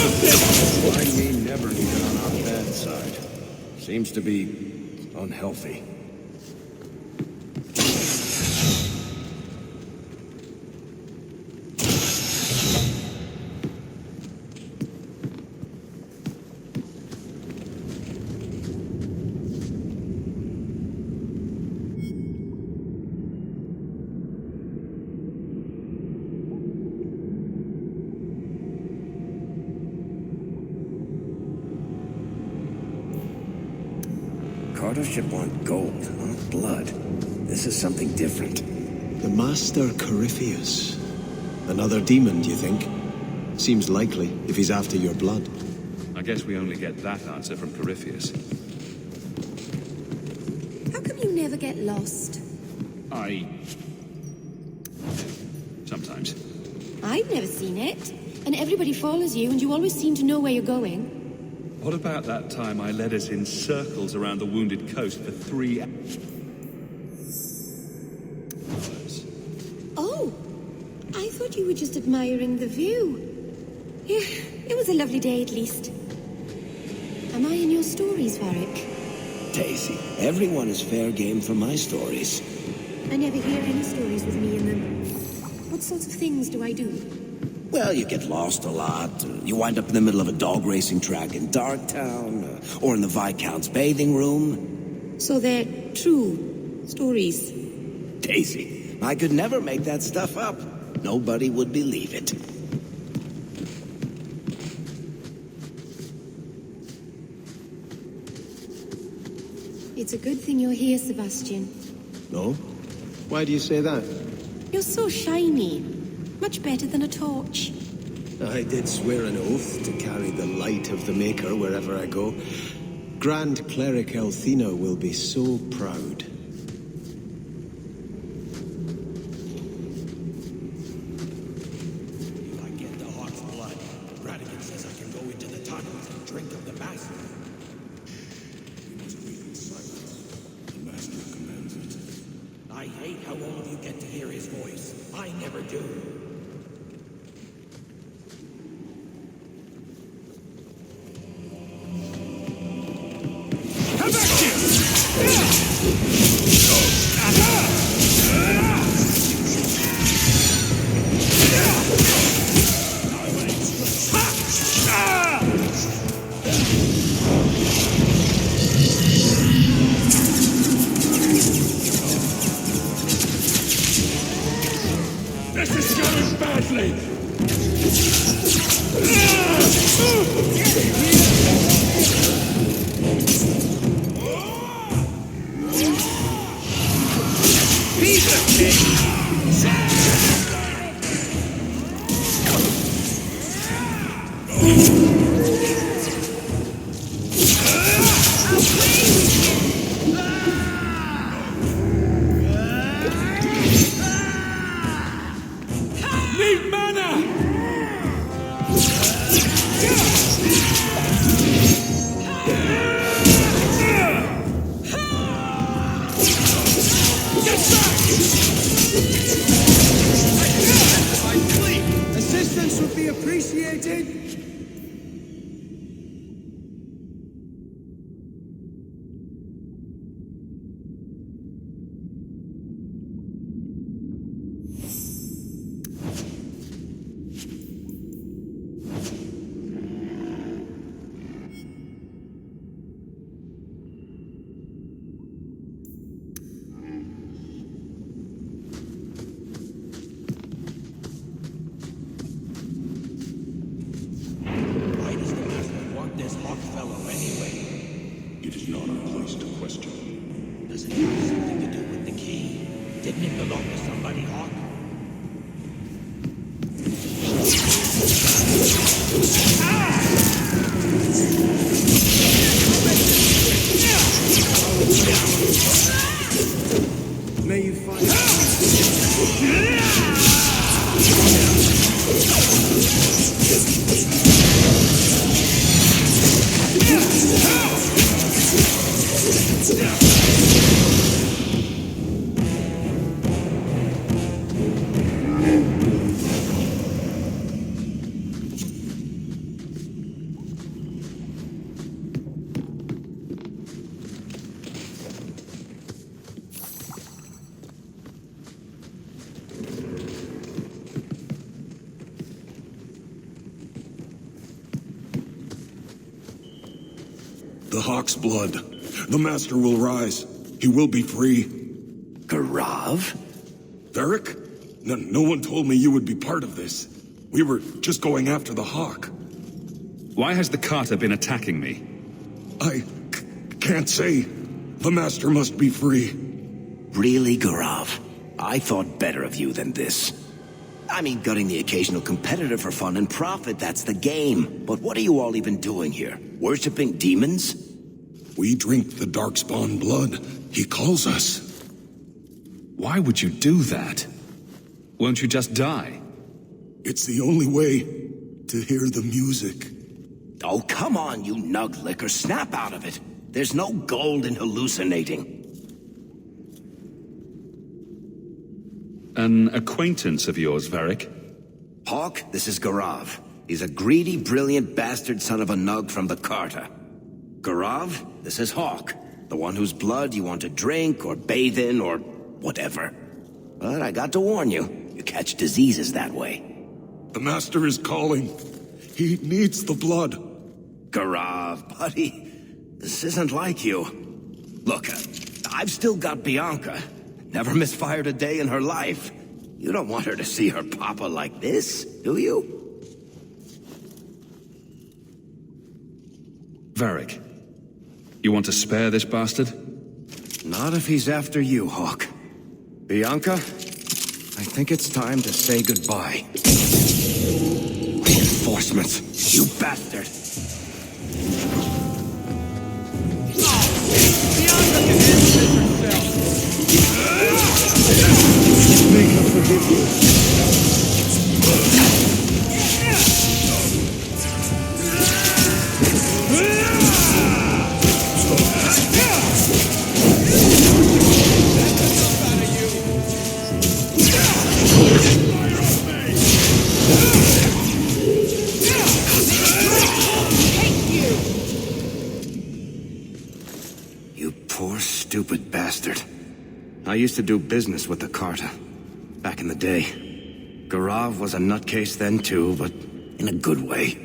Find me never even on our bad side. Seems to be unhealthy. Carter should want gold, not blood. This is something different. The Master Corypheus. Another demon, do you think? Seems likely, if he's after your blood. I guess we only get that answer from Corypheus. How come you never get lost? Sometimes. I've never seen it. And everybody follows you, and you always seem to know where you're going. What about that time I led us in circles around the wounded coast for 3 hours? Oh, I thought you were just admiring the view. Yeah, it was a lovely day at least. Am I in your stories, Varric? Daisy, everyone is fair game for my stories. I never hear any stories with me in them. What sorts of things do I do? Well, you get lost a lot. You wind up in the middle of a dog racing track in Darktown, or in the Viscount's bathing room. So they're true stories. Daisy, I could never make that stuff up. Nobody would believe it. It's a good thing you're here, Sebastian. No? Why do you say that? You're so shiny. Much better than a torch. I did swear an oath to carry the light of the Maker wherever I go. Grand Cleric Elthina will be so proud. If I get the Hawk's blood, Radigan says I can go into the tunnels and drink of the Master. We must wait in silence. The Master commands it. I hate how all of you get to hear his voice. I never do. This is going badly! Be the king! Need mana! Get back! Assistance would be appreciated. Why does the Master want this Hawk fellow anyway? It is not our place to question. Does it have something to do with the key? Didn't it belong to somebody, Hawk? May you find the Hawk's blood. The Master will rise. He will be free. Garav? Varric? No one told me you would be part of this. We were just going after the Hawk. Why has the Carter been attacking me? I can't say. The Master must be free. Really, Garav? I thought better of you than this. I mean, gutting the occasional competitor for fun and profit, that's the game. But what are you all even doing here? Worshipping demons? We drink the Darkspawn blood. He calls us. Why would you do that? Won't you just die? It's the only way to hear the music. Oh, come on, you nug licker. Snap out of it. There's no gold in hallucinating. An acquaintance of yours, Varric? Hawk, this is Garav. He's a greedy, brilliant bastard son of a nug from the Carter. Garav, this is Hawk. The one whose blood you want to drink or bathe in or whatever. But I got to warn you, you catch diseases that way. The Master is calling. He needs the blood. Garav, buddy, this isn't like you. Look, I've still got Bianca. Never misfired a day in her life. You don't want her to see her papa like this, do you? Varric, you want to spare this bastard? Not if he's after you, Hawk. Bianca, I think it's time to say goodbye. Reinforcements, you bastard! Make her forgive you. You poor, stupid bastard. I used to do business with the Carter. Back in the day. Garav was a nutcase then too, but in a good way.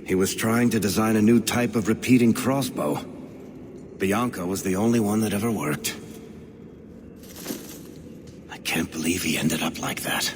He was trying to design a new type of repeating crossbow. Bianca was the only one that ever worked. I can't believe he ended up like that.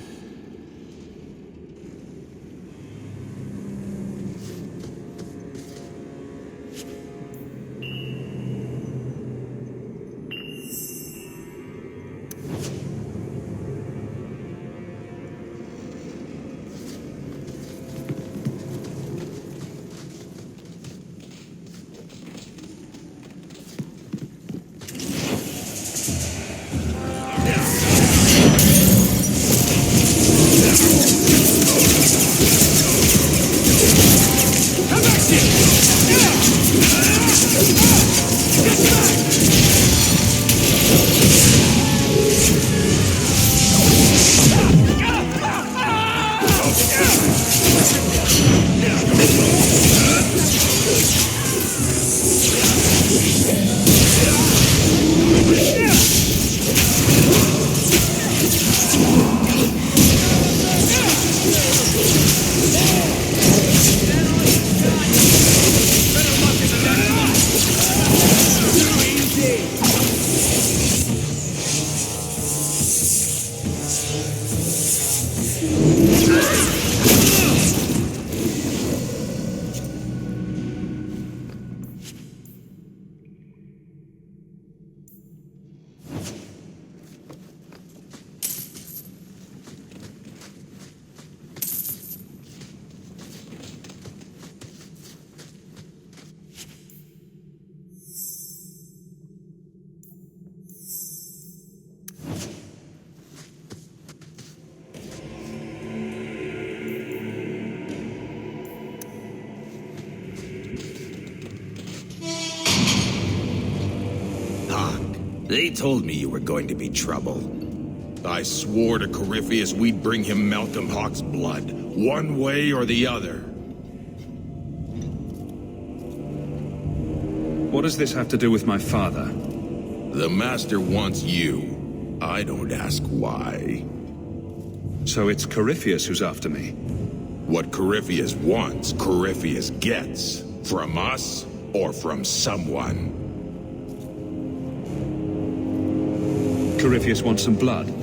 They told me you were going to be trouble. I swore to Corypheus we'd bring him Malcolm Hawk's blood, one way or the other. What does this have to do with my father? The Master wants you. I don't ask why. So it's Corypheus who's after me. What Corypheus wants, Corypheus gets. From us, or from someone. Corypheus wants some blood?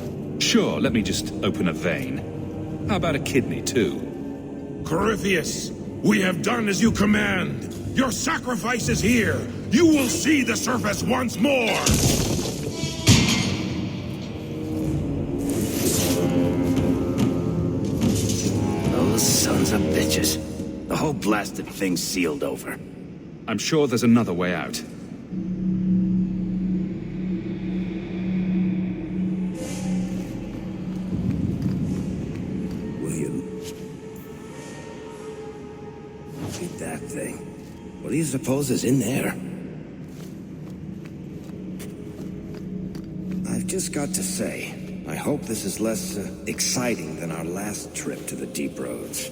Sure, let me just open a vein. How about a kidney, too? Corypheus, we have done as you command. Your sacrifice is here. You will see the surface once more. Those sons of bitches. The whole blasted thing's sealed over. I'm sure there's another way out. That thing. What do you suppose is in there? I've just got to say, I hope this is less exciting than our last trip to the deep roads.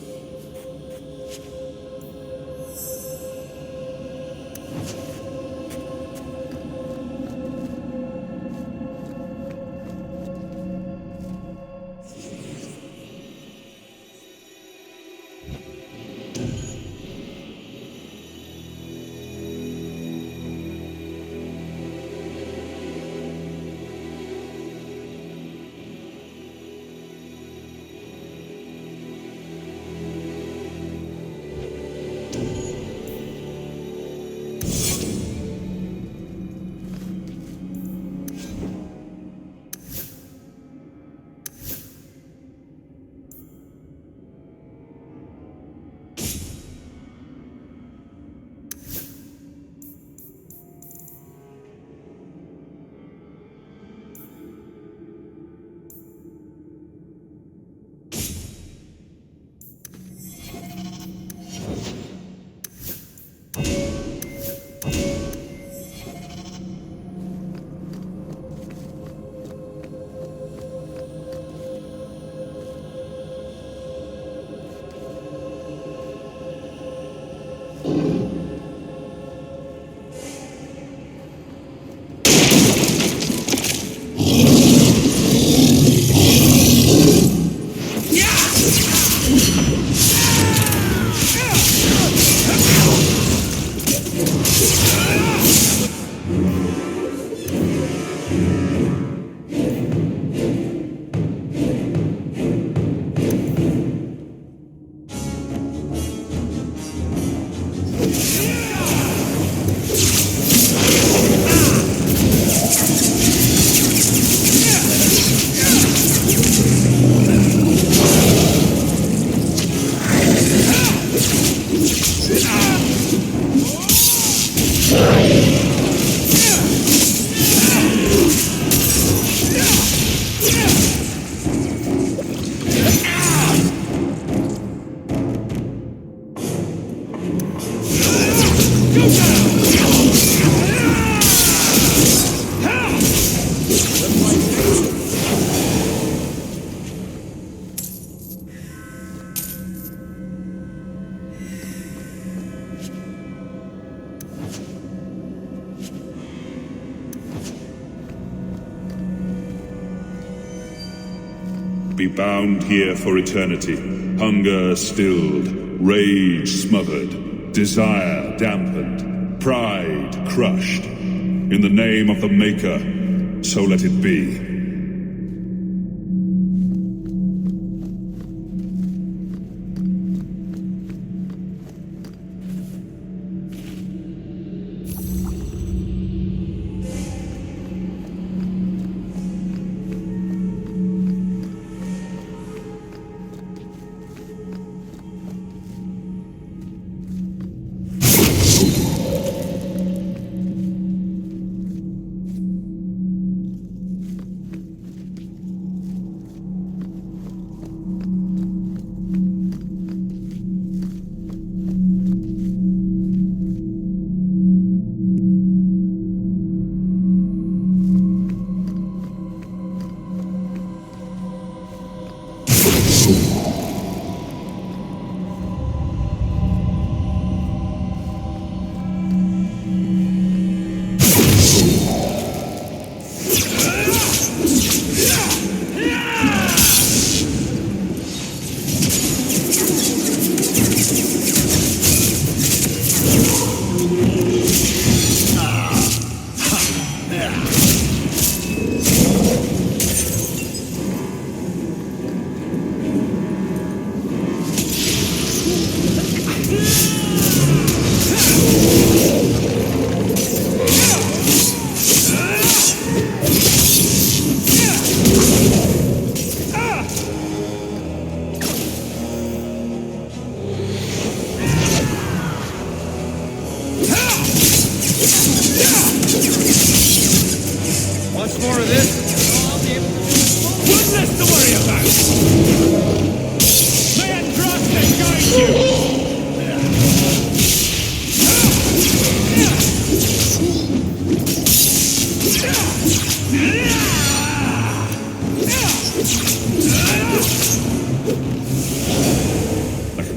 Be bound here for eternity, hunger stilled, rage smothered, desire dampened, pride crushed. In the name of the Maker, so let it be.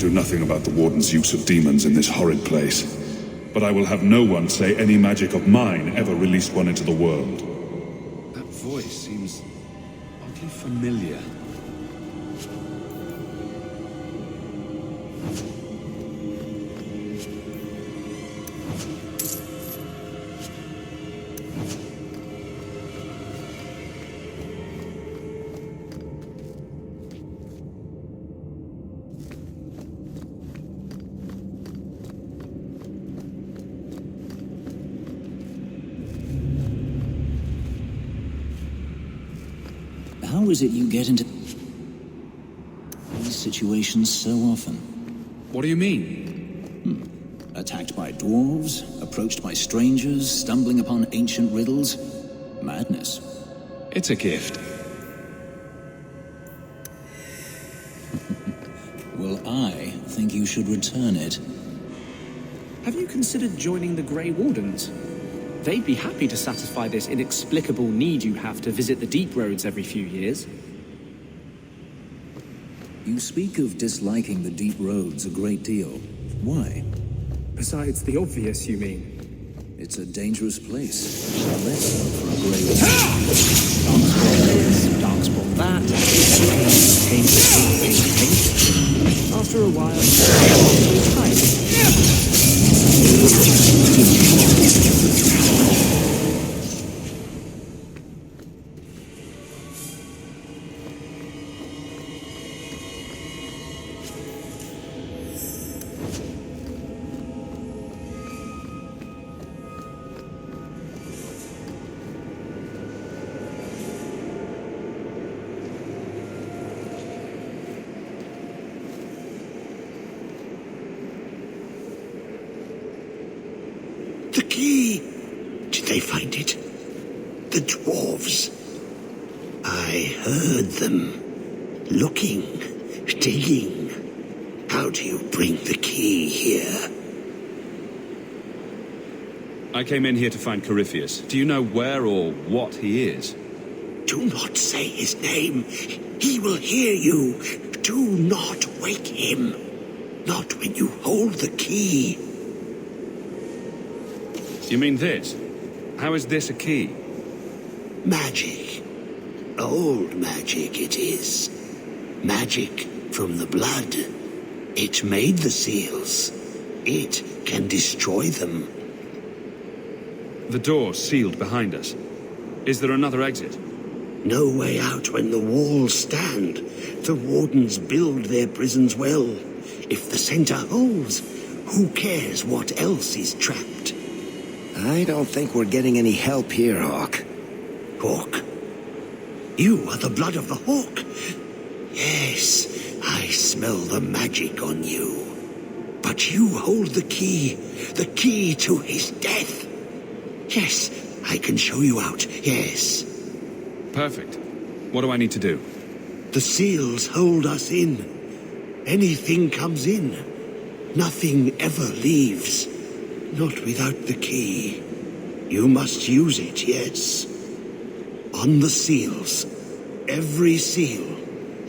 know nothing about the Warden's use of demons in this horrid place, but I will have no one say any magic of mine ever released one into the world. That voice seems oddly familiar. How is it you get into these situations so often? What do you mean? Attacked by dwarves, approached by strangers, stumbling upon ancient riddles? Madness. It's a gift. Well, I think you should return it. Have you considered joining the Grey Wardens? They'd be happy to satisfy this inexplicable need you have to visit the deep roads every few years. You speak of disliking the deep roads a great deal. Why? Besides the obvious, you mean? It's a dangerous place. Let's go for a grey warden. Darkspawn this, Darkspawn that. Paint, paint. After a while, it's tired. The key! Did they find it? The dwarves. I heard them. Looking, digging. How do you bring the key here? I came in here to find Corypheus. Do you know where or what he is? Do not say his name. He will hear you. Do not wake him. Not when you hold the key. You mean this? How is this a key? Magic. Old magic it is. Magic from the blood. It made the seals. It can destroy them. The door sealed behind us. Is there another exit? No way out when the walls stand. The wardens build their prisons well. If the center holds, who cares what else is trapped? I don't think we're getting any help here, Hawk. Hawk? You are the blood of the Hawk. Yes, I smell the magic on you. But you hold the key to his death. Yes, I can show you out, yes. Perfect. What do I need to do? The seals hold us in. Anything comes in. Nothing ever leaves. Not without the key. You must use it, yes. On the seals. Every seal.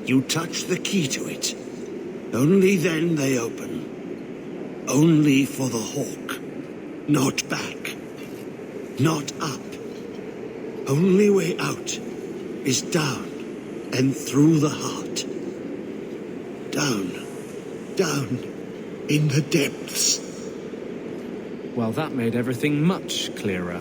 You touch the key to it. Only then they open. Only for the Hawk. Not back. Not up. Only way out is down and through the heart. Down. Down in the depths. Well, that made everything much clearer.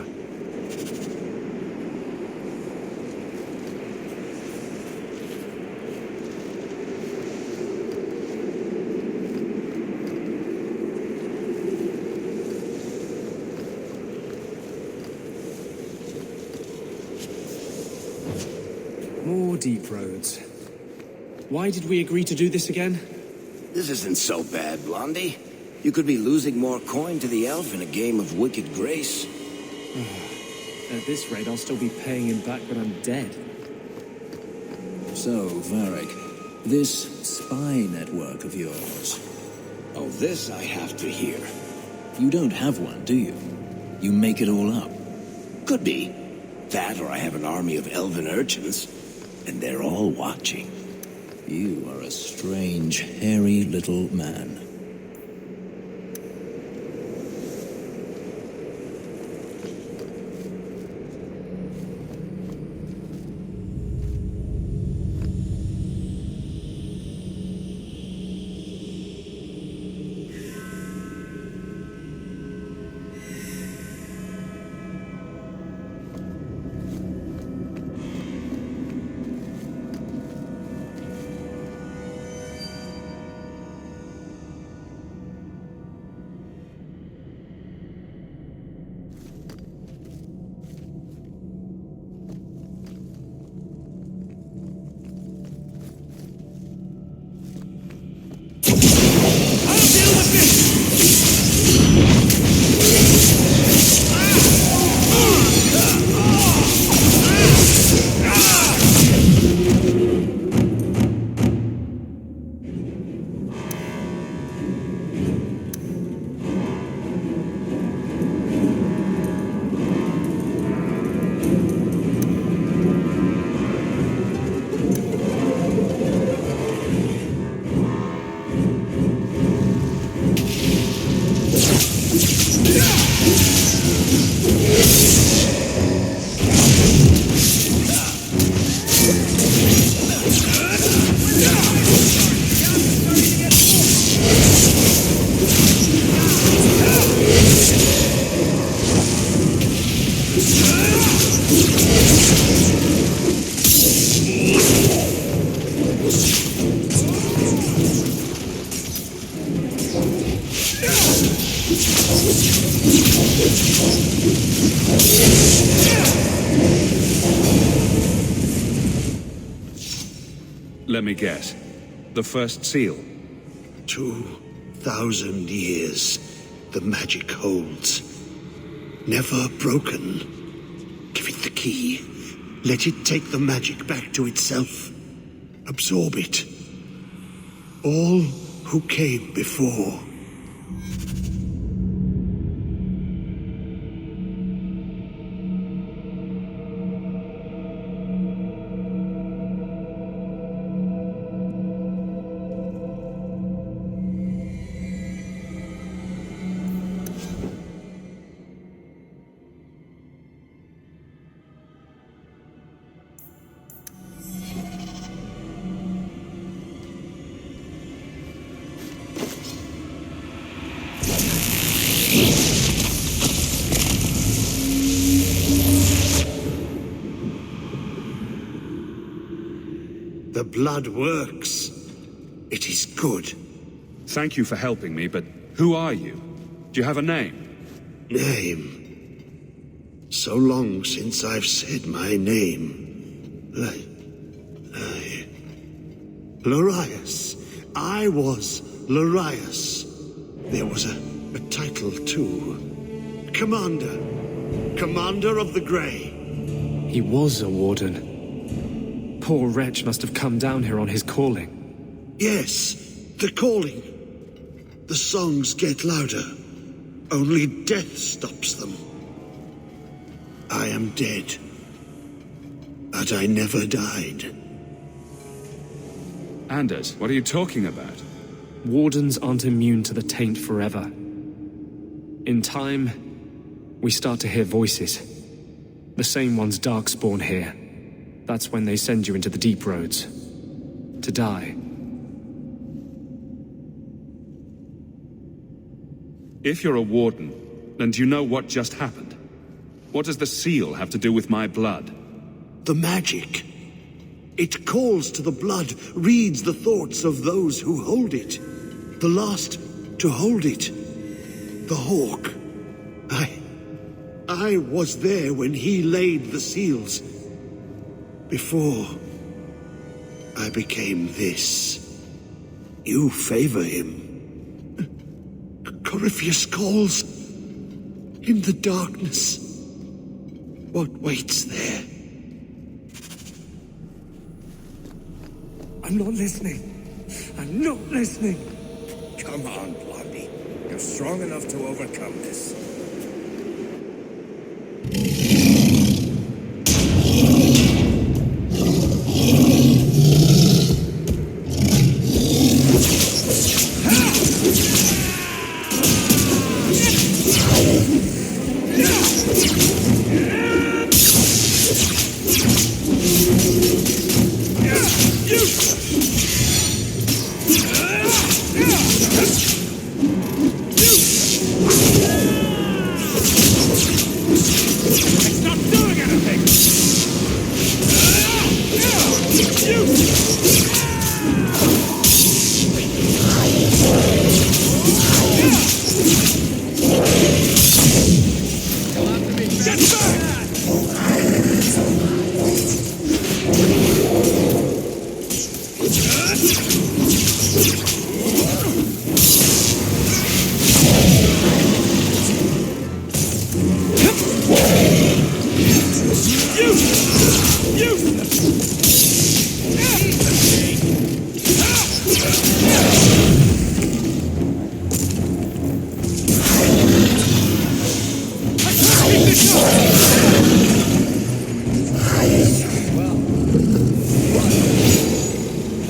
More deep roads. Why did we agree to do this again? This isn't so bad, Blondie. You could be losing more coin to the elf in a game of Wicked Grace. At this rate, I'll still be paying him back when I'm dead. So, Varric, this spy network of yours. Oh, this I have to hear. You don't have one, do you? You make it all up. Could be. That or I have an army of elven urchins. And they're all watching. You are a strange, hairy little man. Let me guess. The first seal. 2,000 years the magic holds. Never broken. Give it the key. Let it take the magic back to itself. Absorb it. All who came before. The blood works. It is good. Thank you for helping me, but who are you? Do you have a name? Name. So long since I've said my name. Larius. I was Larius. There was a title too. Commander of the Grey. He was a warden. Poor wretch must have come down here on his calling. Yes, the calling. The songs get louder. Only death stops them. I am dead. But I never died. Anders, what are you talking about? Wardens aren't immune to the taint forever. In time, we start to hear voices. The same ones Darkspawn hear. That's when they send you into the deep roads. To die. If you're a warden, then do you know what just happened? What does the seal have to do with my blood? The magic. It calls to the blood, reads the thoughts of those who hold it. The last to hold it. The Hawk. I was there when he laid the seals. Before I became this. You favor him. Corypheus calls. In the darkness. What waits there? I'm not listening. I'm not listening. Come on, Blondie. You're strong enough to overcome this.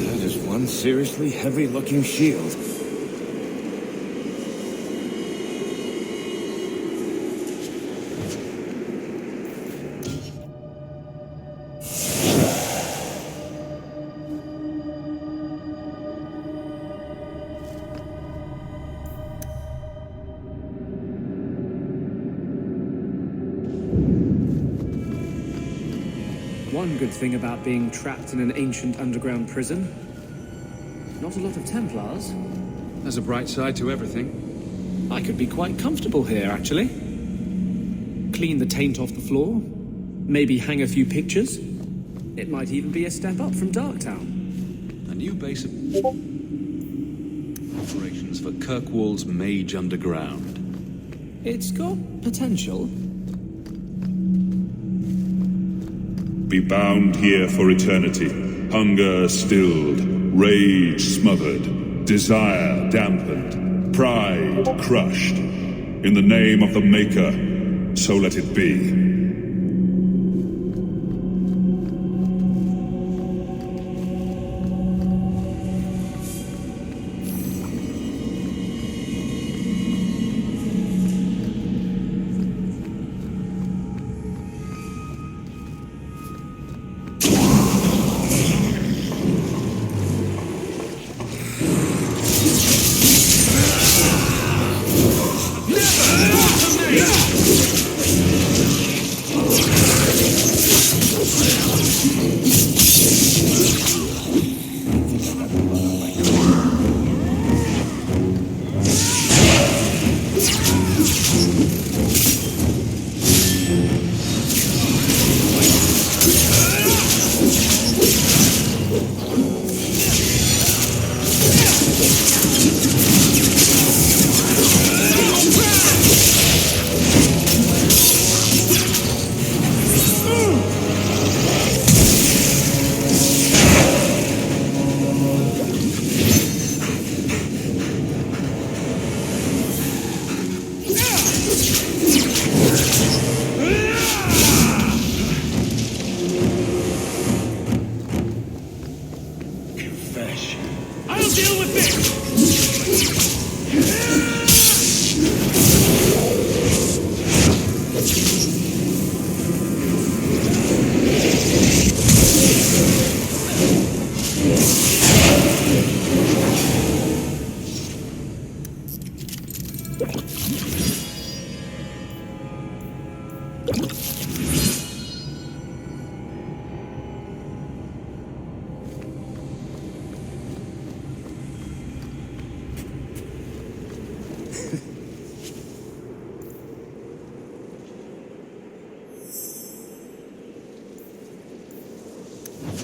That is one seriously heavy-looking shield. One good thing about being trapped in an ancient underground prison. Not a lot of Templars. There's a bright side to everything. I could be quite comfortable here, actually. Clean the taint off the floor. Maybe hang a few pictures. It might even be a step up from Darktown. A new base of operations for Kirkwall's Mage Underground. It's got potential. Be bound here for eternity. Hunger stilled, rage smothered, desire dampened, pride crushed. In the name of the Maker, so let it be.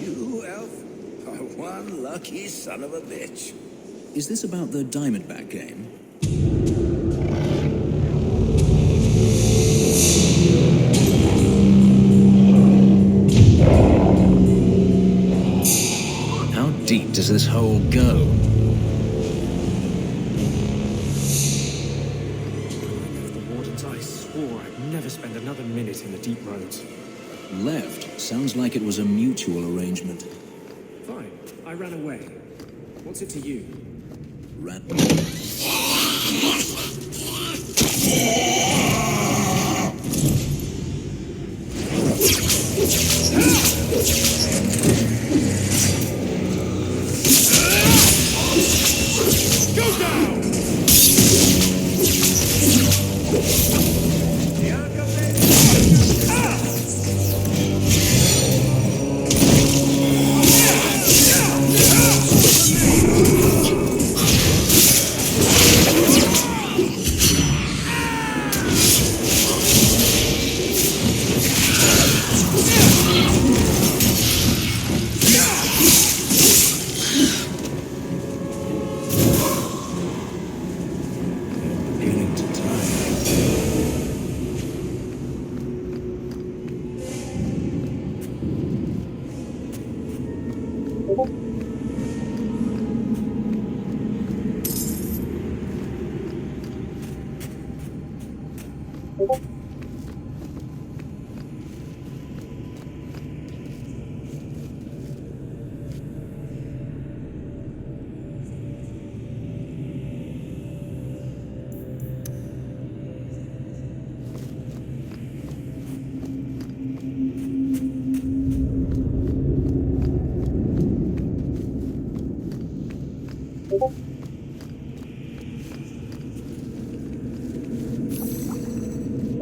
You, Elf, are one lucky son of a bitch. Is this about the Diamondback game? How deep does this hole go? The Wardens, I swore I'd never spend another minute in the deep roads. Left sounds like it was a mutual arrangement. Fine, I ran away. What's it to you? Rat. Go down!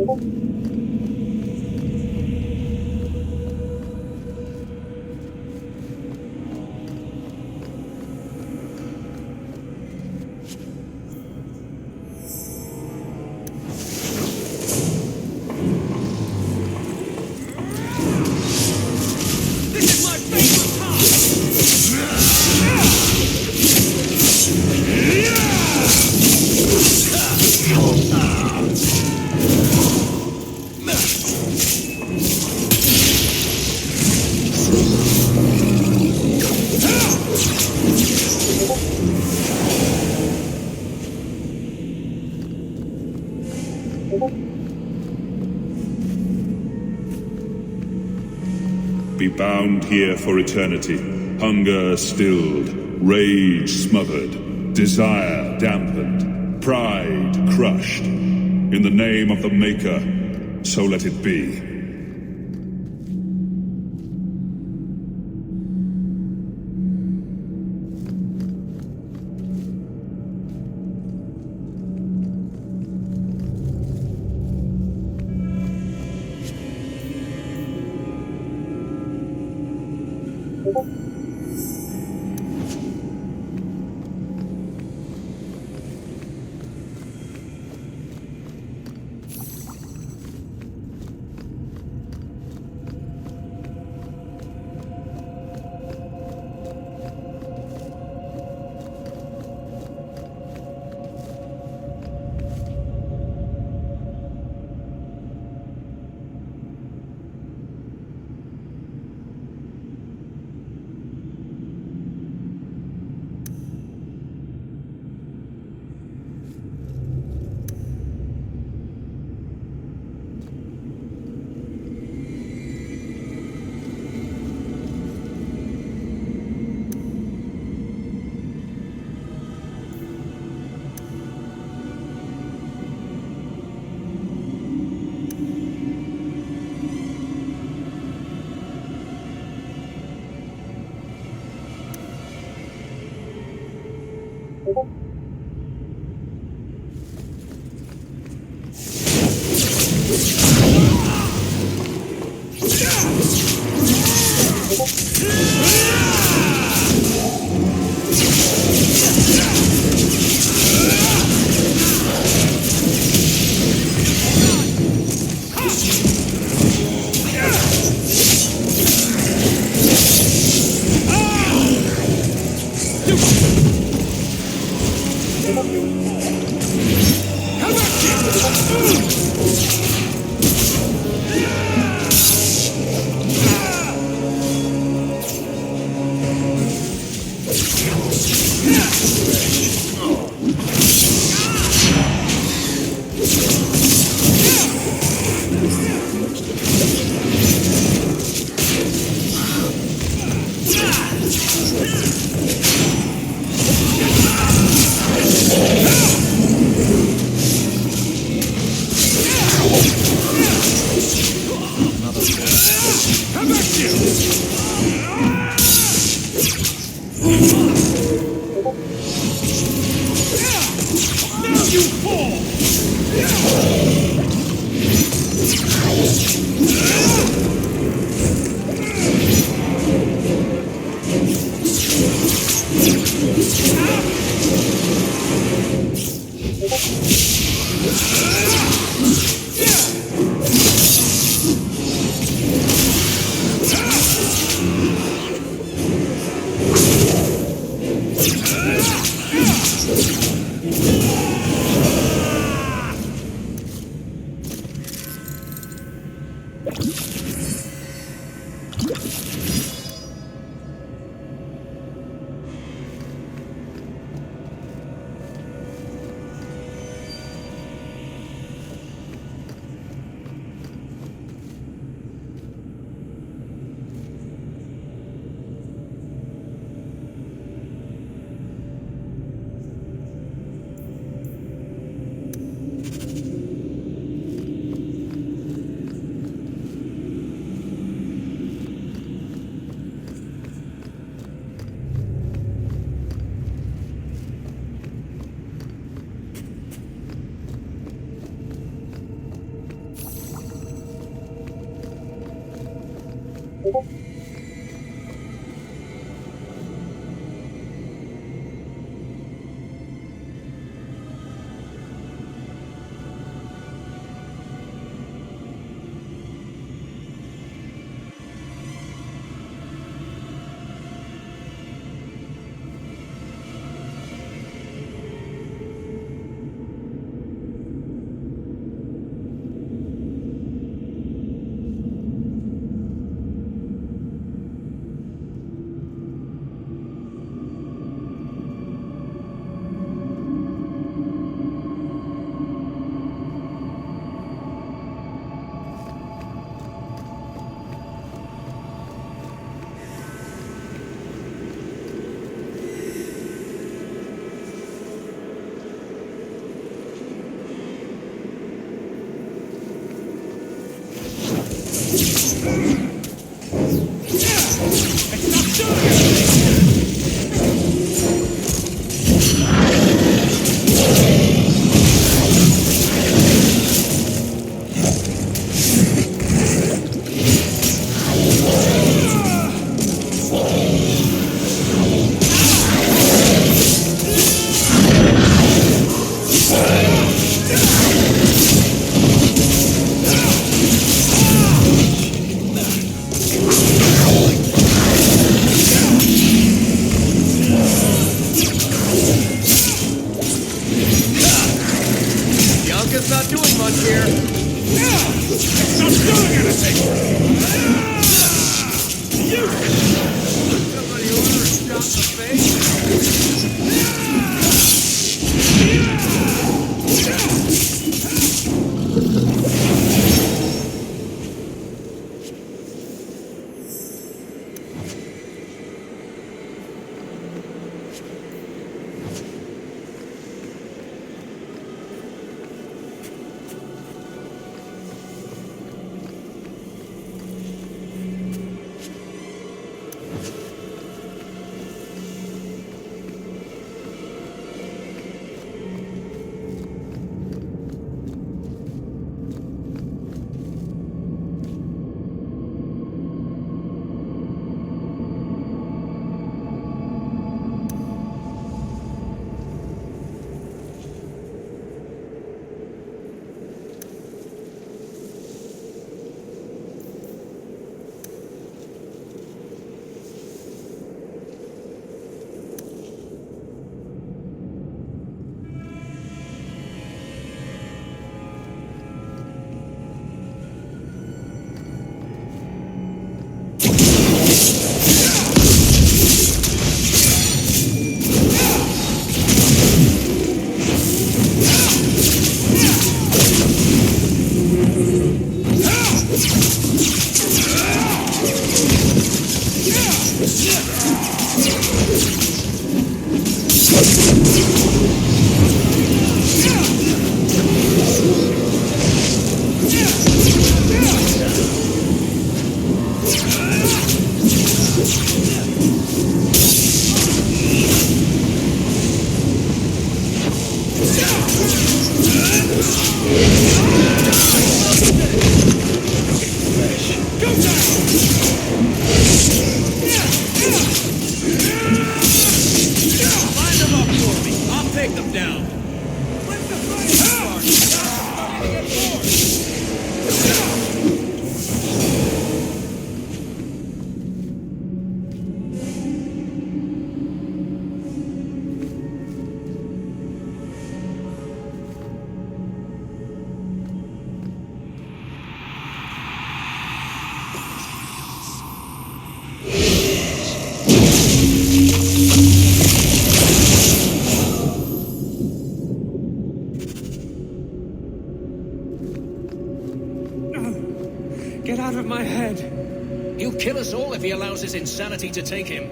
Be bound here for eternity, hunger stilled, rage smothered, desire dampened, pride crushed. In the name of the Maker, so let it be. Get out of my head! He'll kill us all if he allows his insanity to take him.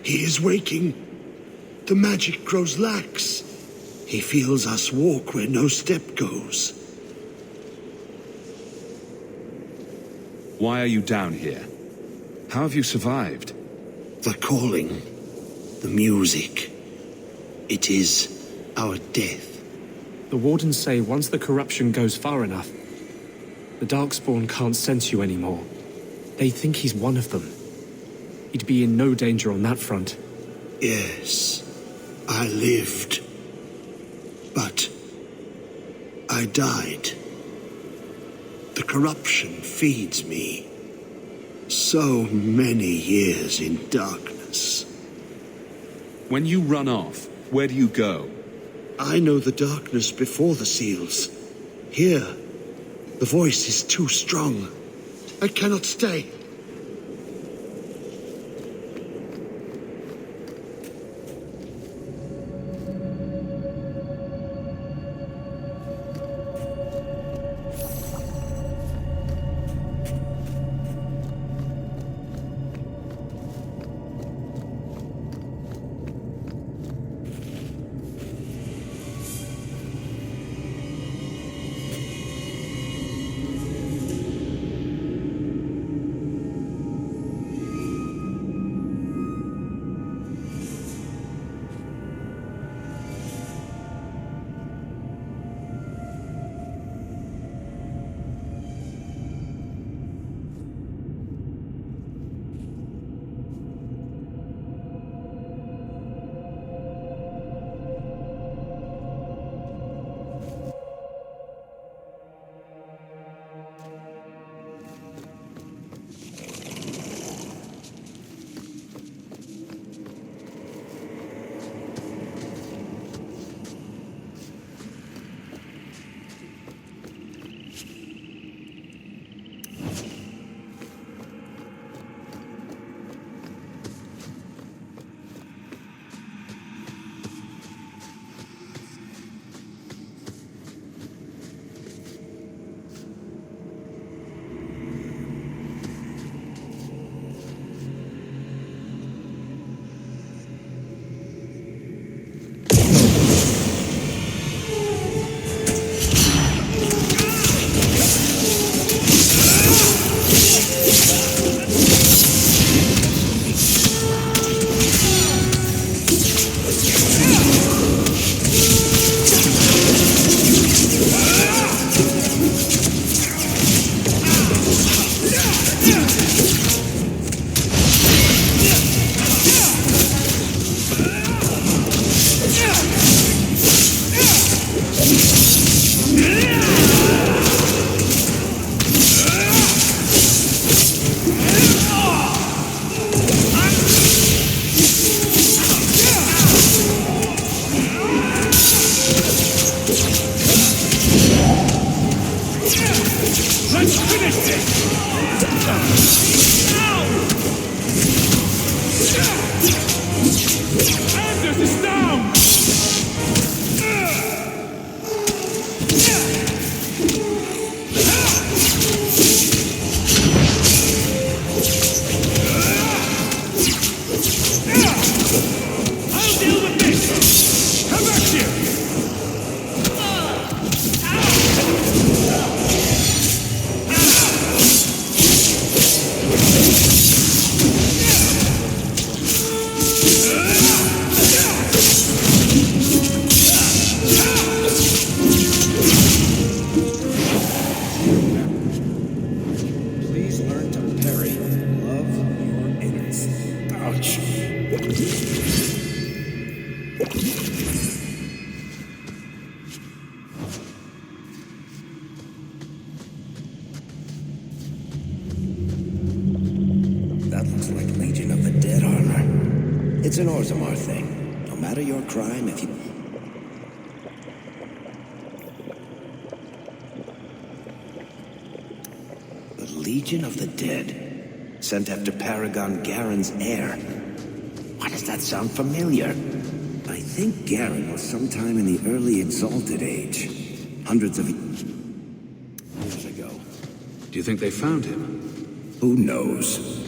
He is waking. The magic grows lax. He feels us walk where no step goes. Why are you down here? How have you survived? The calling. The music. It is our death. The Wardens say once the corruption goes far enough, the Darkspawn can't sense you anymore. They think he's one of them. He'd be in no danger on that front. Yes, I lived. But I died. The corruption feeds me. So many years in darkness. When you run off, where do you go? I know the darkness before the seals. Here, the voice is too strong. I cannot stay. That looks like Legion of the Dead armor. It's an Orzammar thing. No matter your crime, if you... The Legion of the Dead. Sent after Paragon Garen's heir. Why does that sound familiar? I think Garen was sometime in the early Exalted Age. Hundreds of years ago. Do you think they found him? Who knows?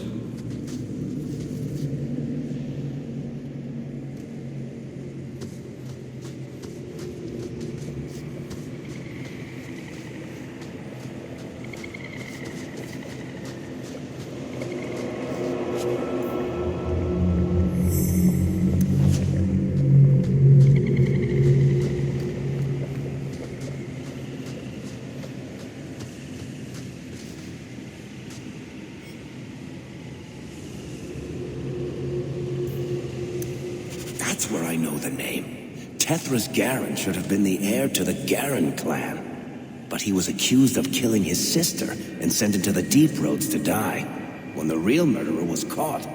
That's where I know the name. Tethras Garen should have been the heir to the Garen clan. But he was accused of killing his sister and sent into the deep roads to die. When the real murderer was caught,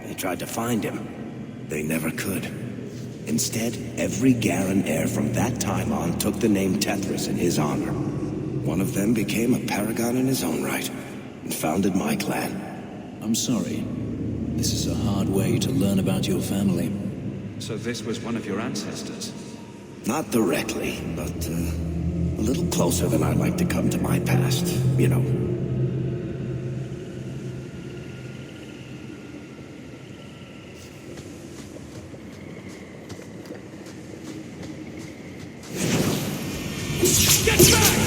they tried to find him. They never could. Instead, every Garen heir from that time on took the name Tethras in his honor. One of them became a paragon in his own right, and founded my clan. I'm sorry. This is a hard way to learn about your family. So this was one of your ancestors? Not directly, but a little closer than I'd like to come to my past, you know. Get back!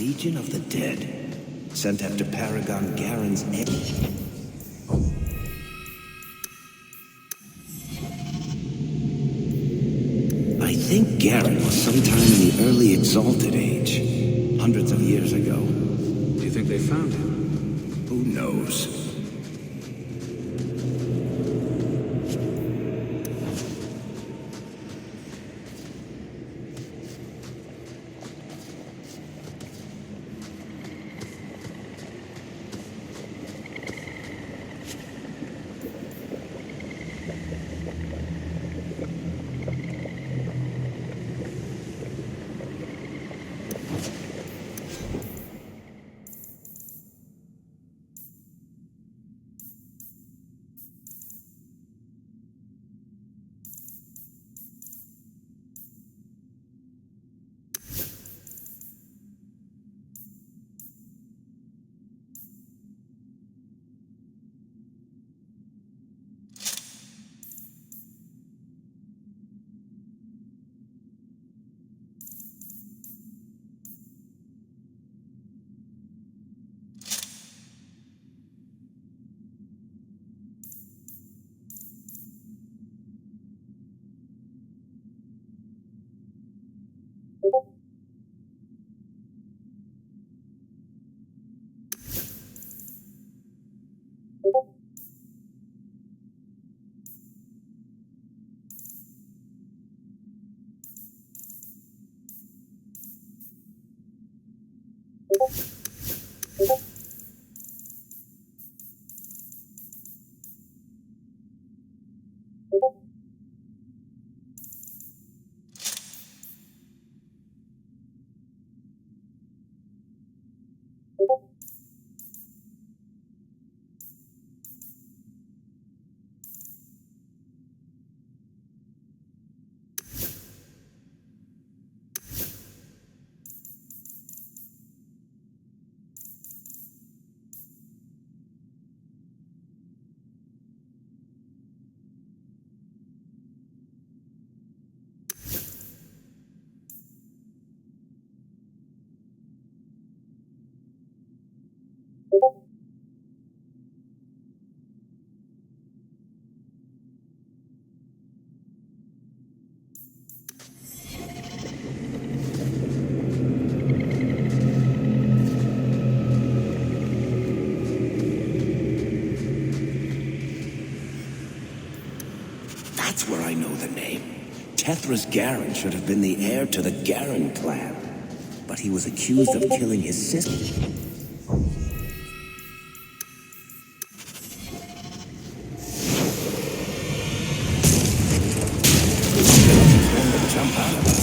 Legion of the Dead, sent after Paragon Garen's egg. I think Garen was sometime in the early Exalted Age, hundreds of years ago. Do you think they found him? Who knows? That's where I know the name. Tethras Garen should have been the heir to the Garen clan. But he was accused of killing his sister. Jump out of that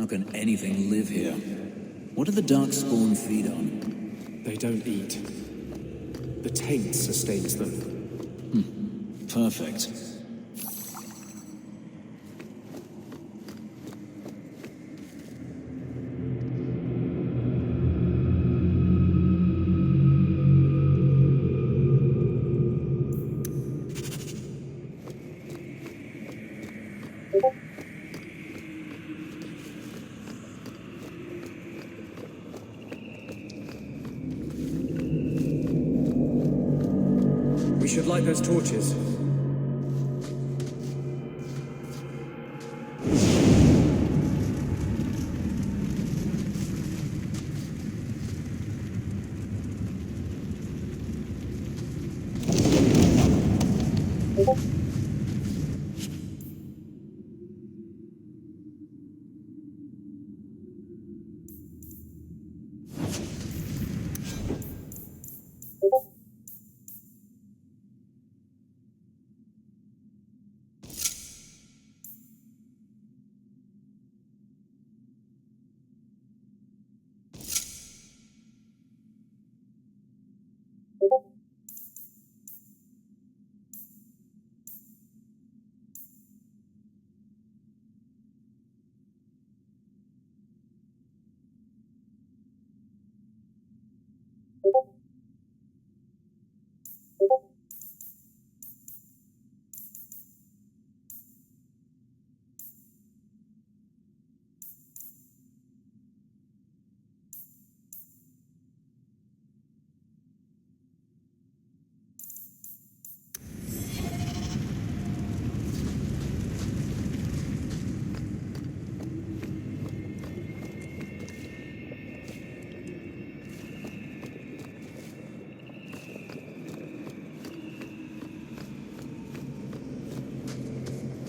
How can anything live here? What do the Darkspawn feed on? They don't eat. The taint sustains them. Perfect. We should light those torches.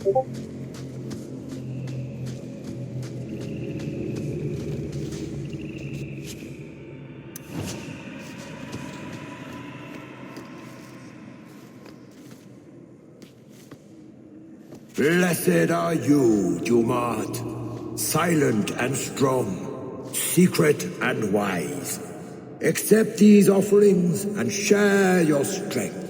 Blessed are you, Dumart, silent and strong, secret and wise. Accept these offerings and share your strength.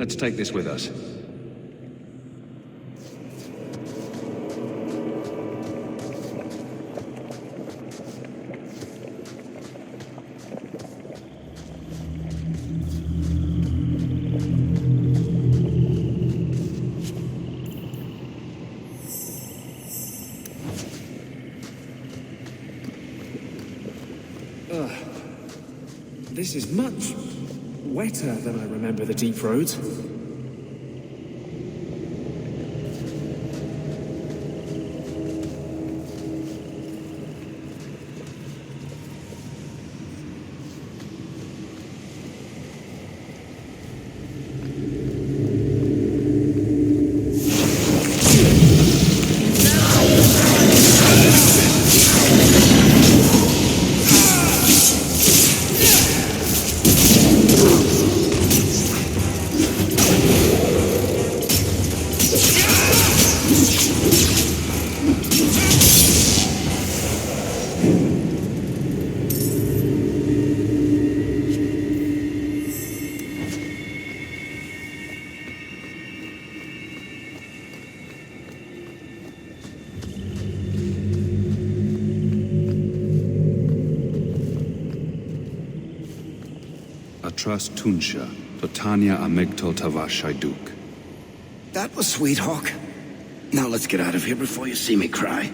Let's take this with us. This is much wetter than I remember the deep roads. Atras Tunsha, Totania Amegtol Tavashaiduk. That was sweet, Hawk. Now let's get out of here before you see me cry.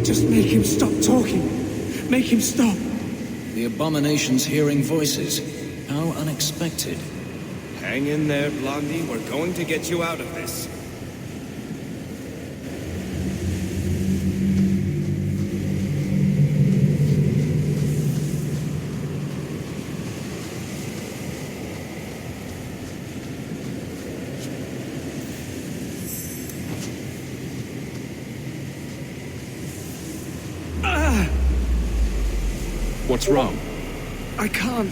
Just make him stop talking. Make him stop. The abomination's hearing voices. How unexpected. Hang in there, Blondie. We're going to get you out of this. What's wrong? I can't.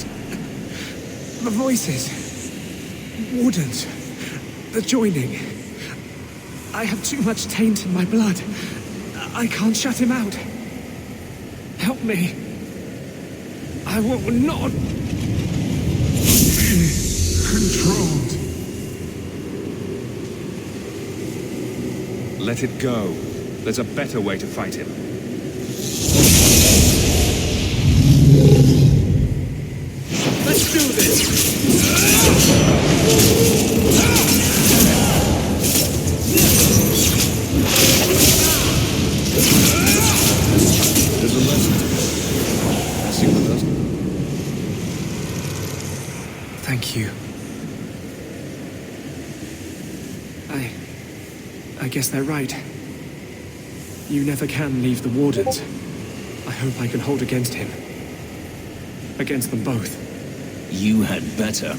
The voices. Wardens. The joining. I have too much taint in my blood. I can't shut him out. Help me. I will not be controlled. Let it go. There's a better way to fight him. Let's do this! There's a lesson. Messing with us. Thank you. I guess they're right. You never can leave the Wardens. I hope I can hold against him. Against them both. You had better.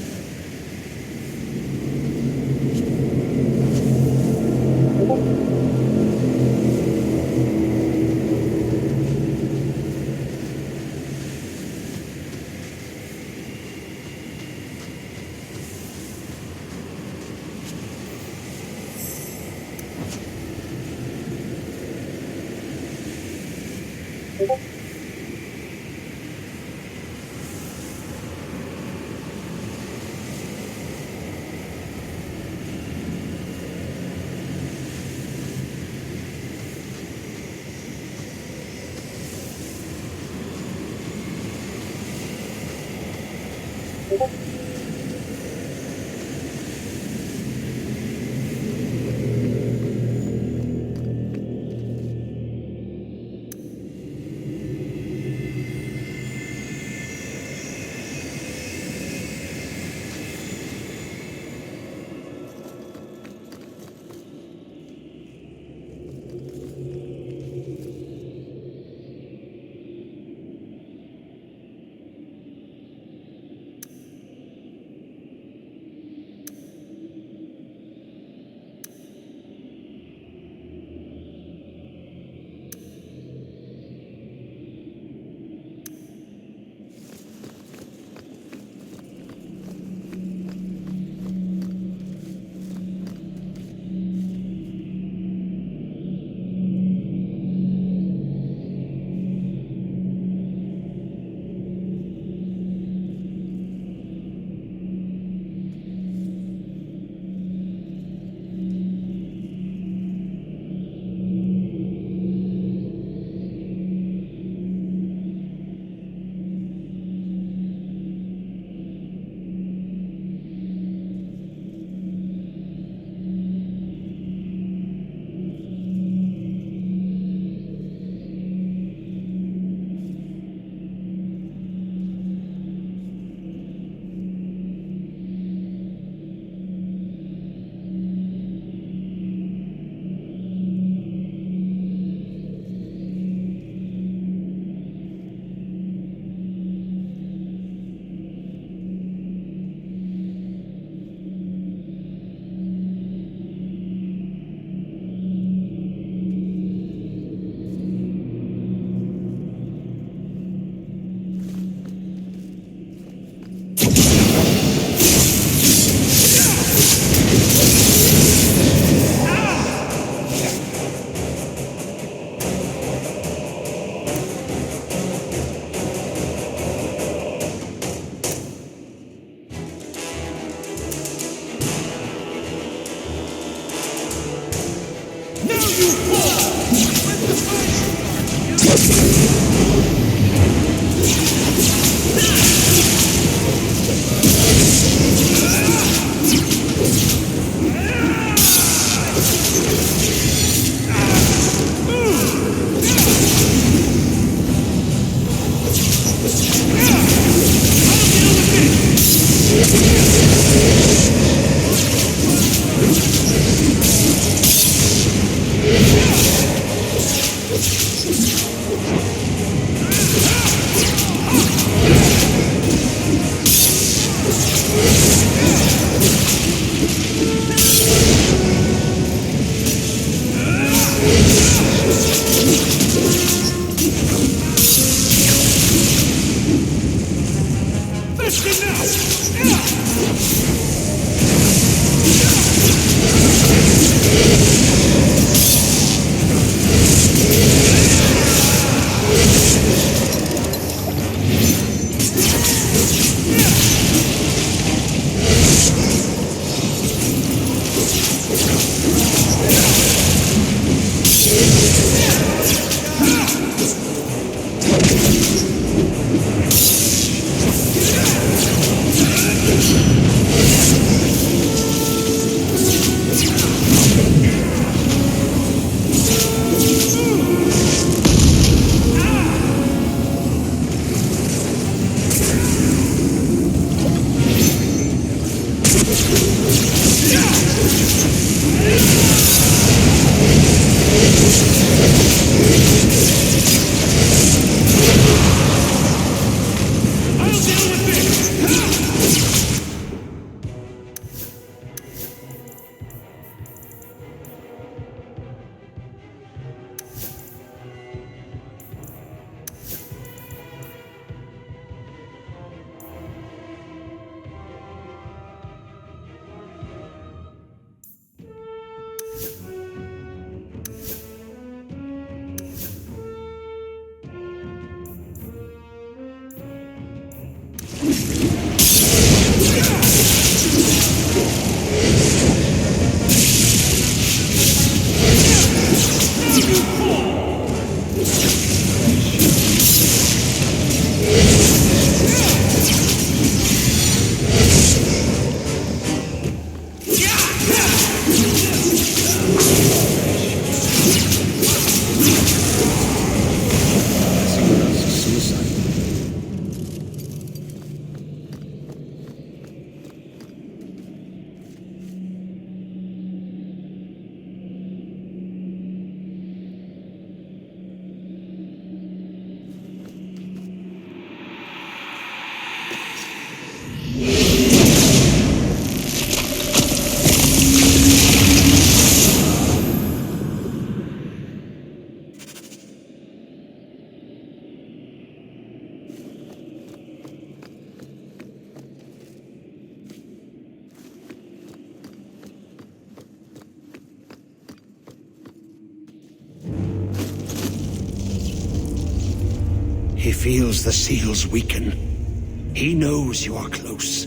He feels the seals weaken. He knows you are close.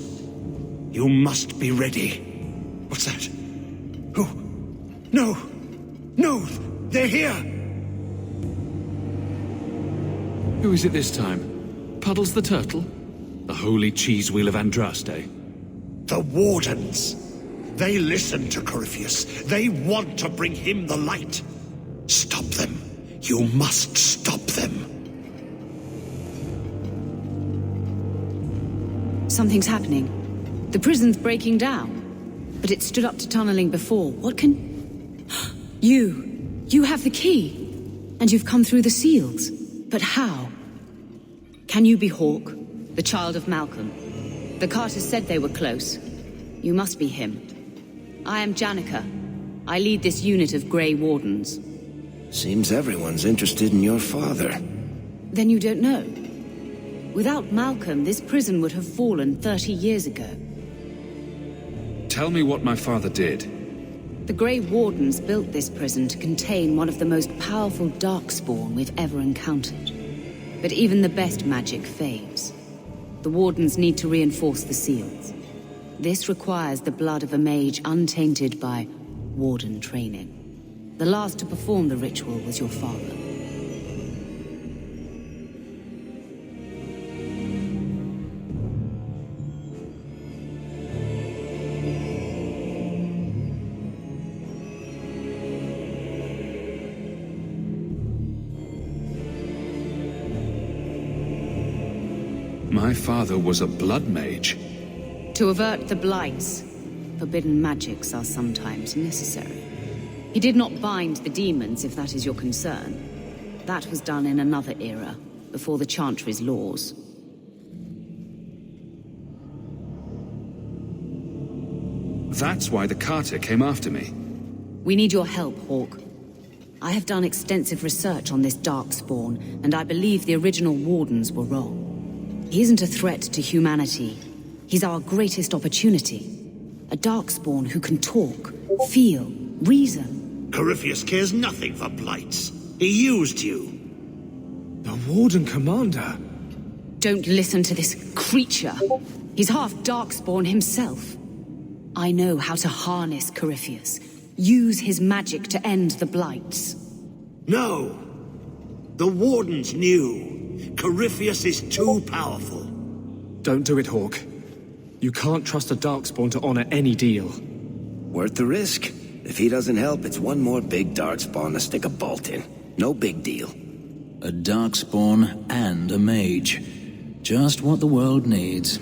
You must be ready. What's that? Who? No! No! They're here! Who is it this time? Puddles the Turtle? The holy cheese wheel of Andraste? The Wardens! They listen to Corypheus. They want to bring him the light. Stop them. You must stop them. Something's happening. The prison's breaking down. But it stood up to tunneling before. What can... You have the key. And you've come through the seals. But how? Can you be Hawk, the child of Malcolm? The Carters said they were close. You must be him. I am Janica. I lead this unit of Grey Wardens. Seems everyone's interested in your father. Then you don't know. Without Malcolm, this prison would have fallen 30 years ago. Tell me what my father did. The Grey Wardens built this prison to contain one of the most powerful Darkspawn we've ever encountered. But even the best magic fades. The Wardens need to reinforce the seals. This requires the blood of a mage untainted by Warden training. The last to perform the ritual was your father. My father was a blood mage. To avert the blights, forbidden magics are sometimes necessary. He did not bind the demons, if that is your concern. That was done in another era, before the Chantry's laws. That's why the Carter came after me. We need your help, Hawk. I have done extensive research on this Darkspawn, and I believe the original Wardens were wrong. He isn't a threat to humanity. He's our greatest opportunity. A Darkspawn who can talk, feel, reason. Corypheus cares nothing for blights. He used you. The Warden Commander? Don't listen to this creature. He's half Darkspawn himself. I know how to harness Corypheus. Use his magic to end the blights. No. The Wardens knew. Corypheus is too powerful. Don't do it, Hawk. You can't trust a Darkspawn to honor any deal. Worth the risk. If he doesn't help, it's one more big Darkspawn to stick a bolt in. No big deal. A Darkspawn and a mage. Just what the world needs.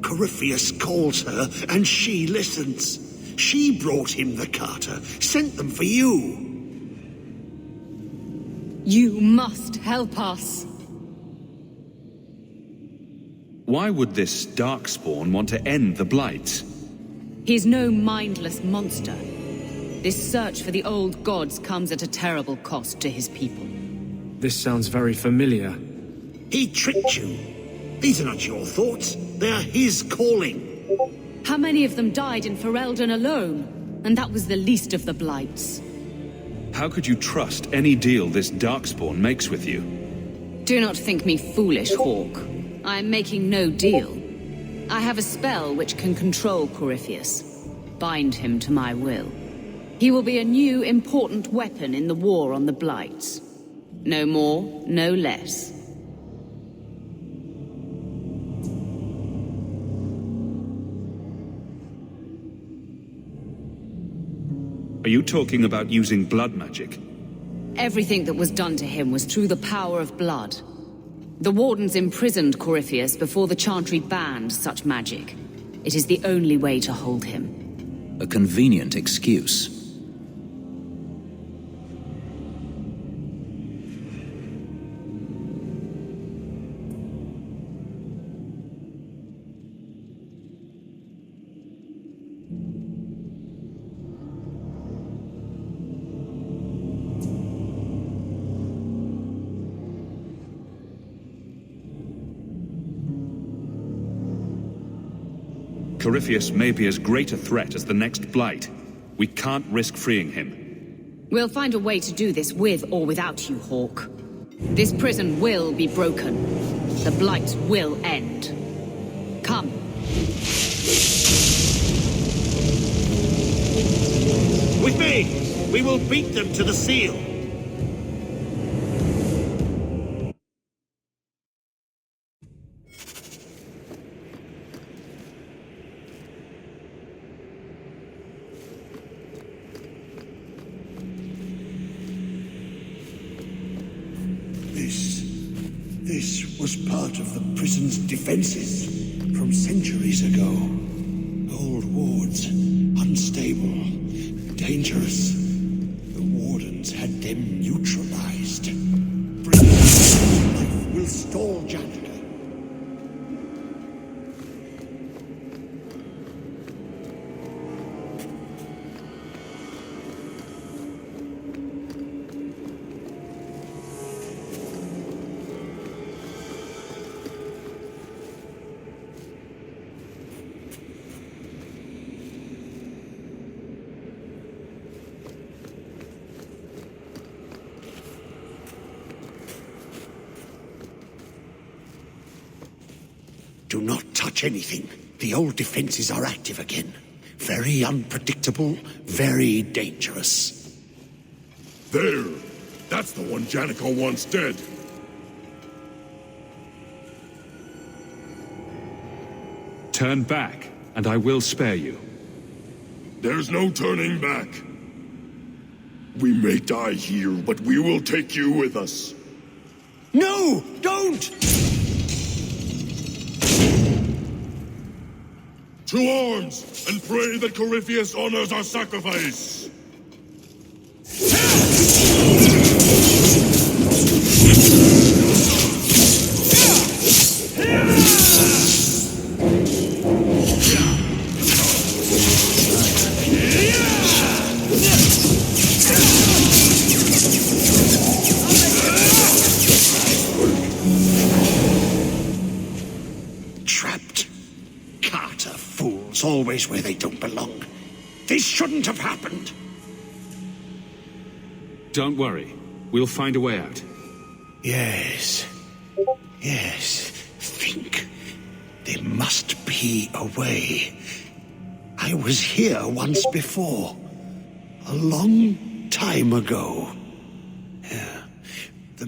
Corypheus calls her, and she listens. She brought him the Carter, sent them for you. You must help us. Why would this Darkspawn want to end the Blights? He's no mindless monster. This search for the old gods comes at a terrible cost to his people. This sounds very familiar. He tricked you. These are not your thoughts. They are his calling. How many of them died in Ferelden alone? And that was the least of the Blights. How could you trust any deal this Darkspawn makes with you? Do not think me foolish, Hawk. I am making no deal. I have a spell which can control Corypheus. Bind him to my will. He will be a new, important weapon in the war on the Blights. No more, no less. Are you talking about using blood magic? Everything that was done to him was through the power of blood. The Wardens imprisoned Corypheus before the Chantry banned such magic. It is the only way to hold him. A convenient excuse. Corypheus may be as great a threat as the next Blight. We can't risk freeing him. We'll find a way to do this with or without you, Hawk. This prison will be broken. The Blight will end. Come. With me! We will beat them to the seal! This was part of the prison's defenses from centuries ago. Old wards, unstable, dangerous. The Wardens had them neutralized. Bringing life will stall Janica. Do not touch anything. The old defenses are active again. Very unpredictable, very dangerous. There! That's the one Janica wants dead. Turn back, and I will spare you. There's no turning back. We may die here, but we will take you with us. No! Don't! To arms, and pray that Corypheus honors our sacrifice! Trapped. Carter fools, always where they don't belong. This shouldn't have happened. Don't worry. We'll find a way out. Yes. Yes. Think. There must be a way. I was here once before. A long time ago. Yeah. The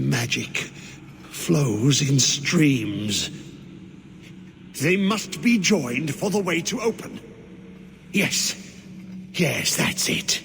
magic flows in streams. They must be joined for the way to open. Yes. Yes, that's it.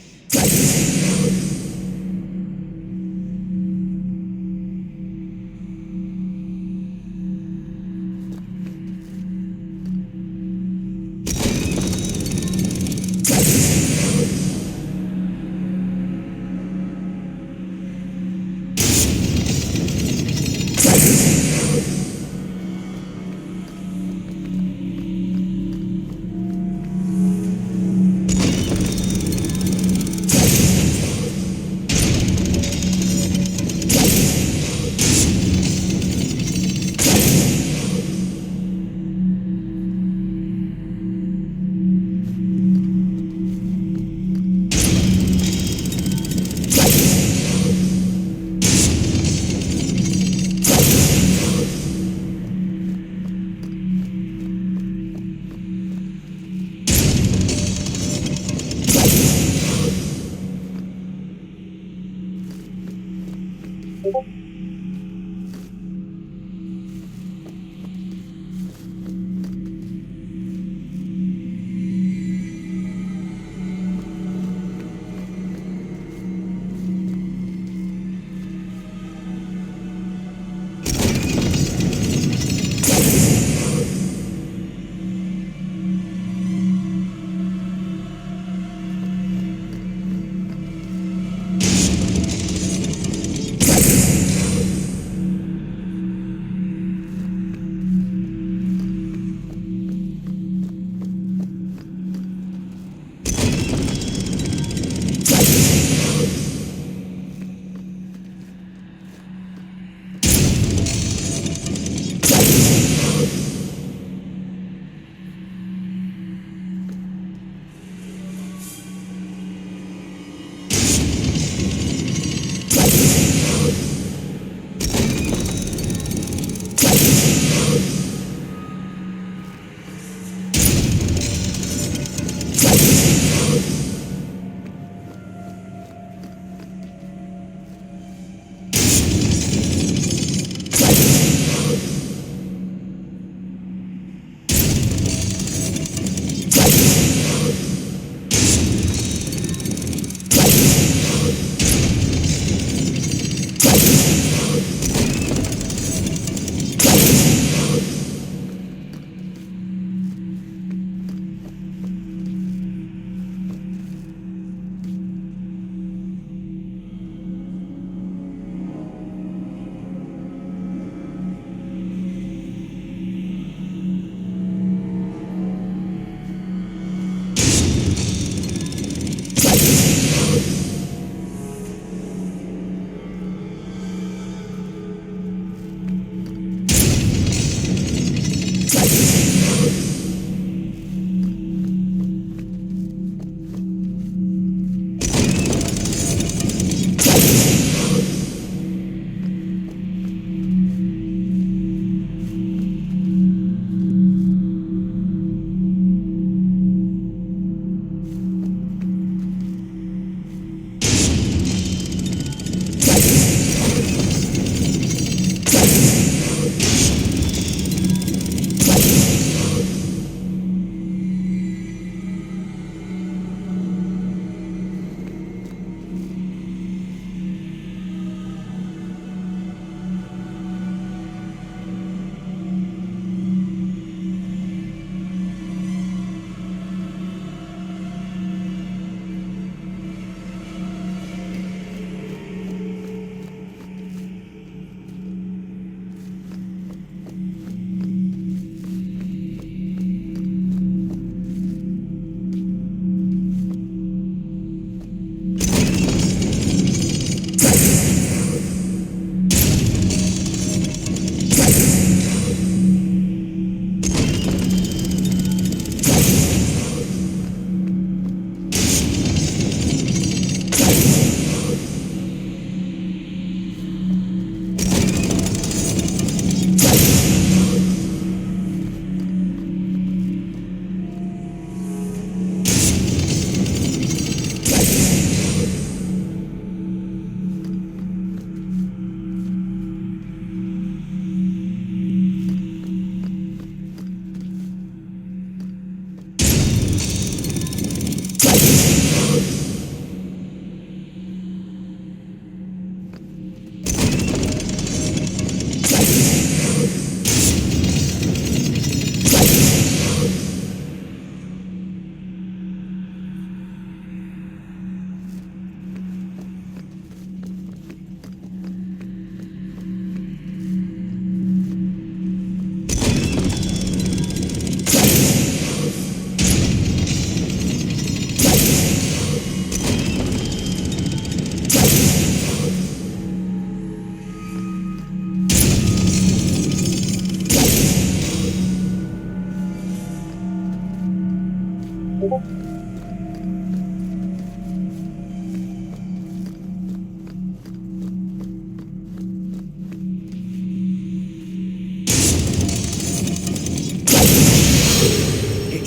It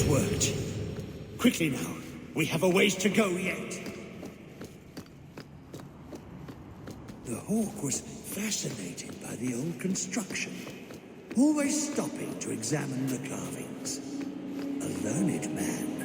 worked. Quickly now. We have a ways to go yet. The hawk was fascinated by the old construction, always stopping to examine the carvings. A learned man.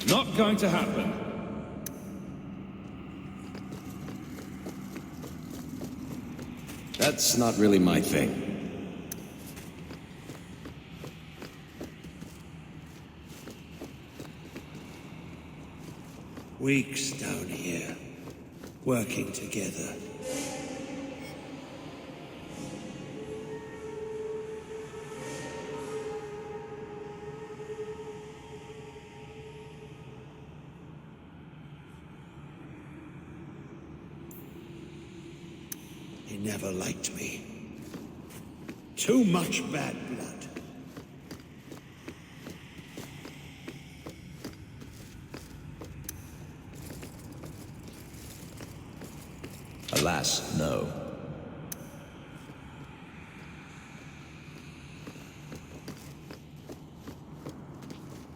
Not going to happen. That's not really my thing. Weeks down here, working together. He never liked me. Too much bad blood. Alas, no.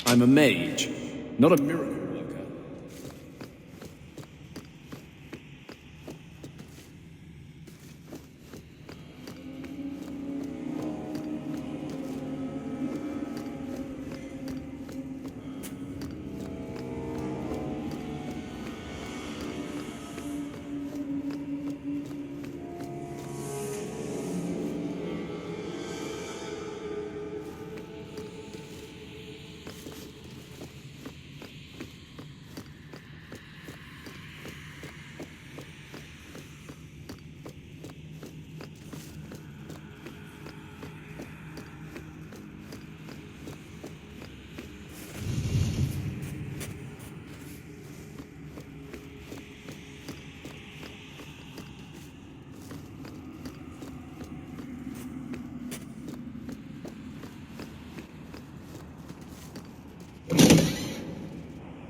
I'm a mage, not a miracle worker.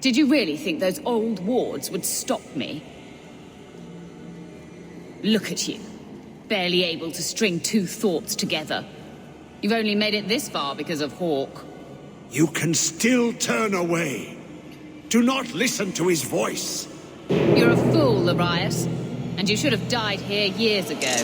Did you really think those old wards would stop me? Look at you, barely able to string two thoughts together. You've only made it this far because of Hawk. You can still turn away. Do not listen to his voice. You're a fool, Arias, and you should have died here years ago.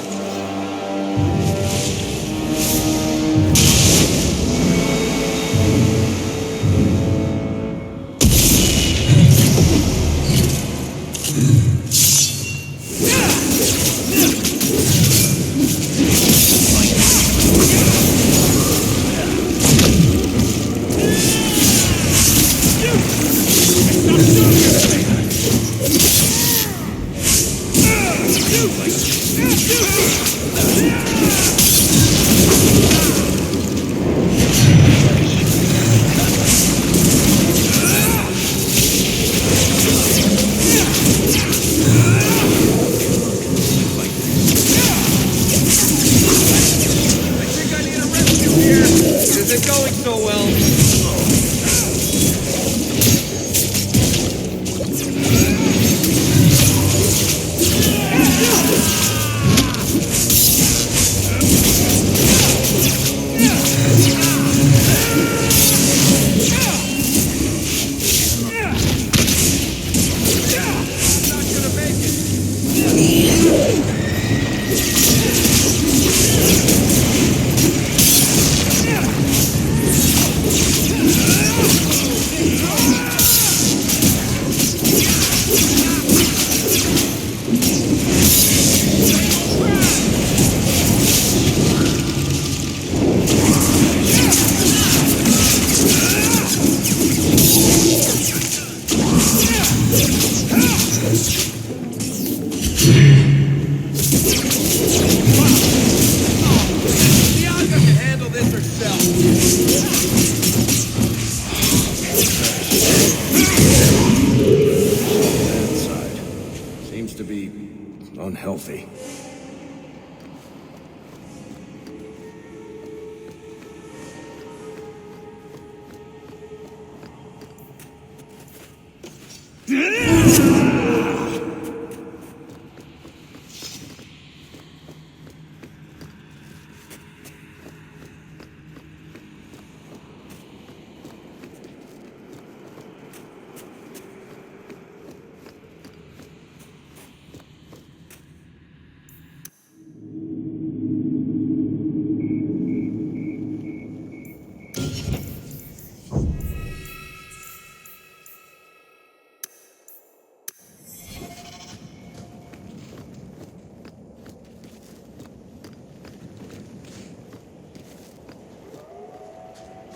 Unhealthy.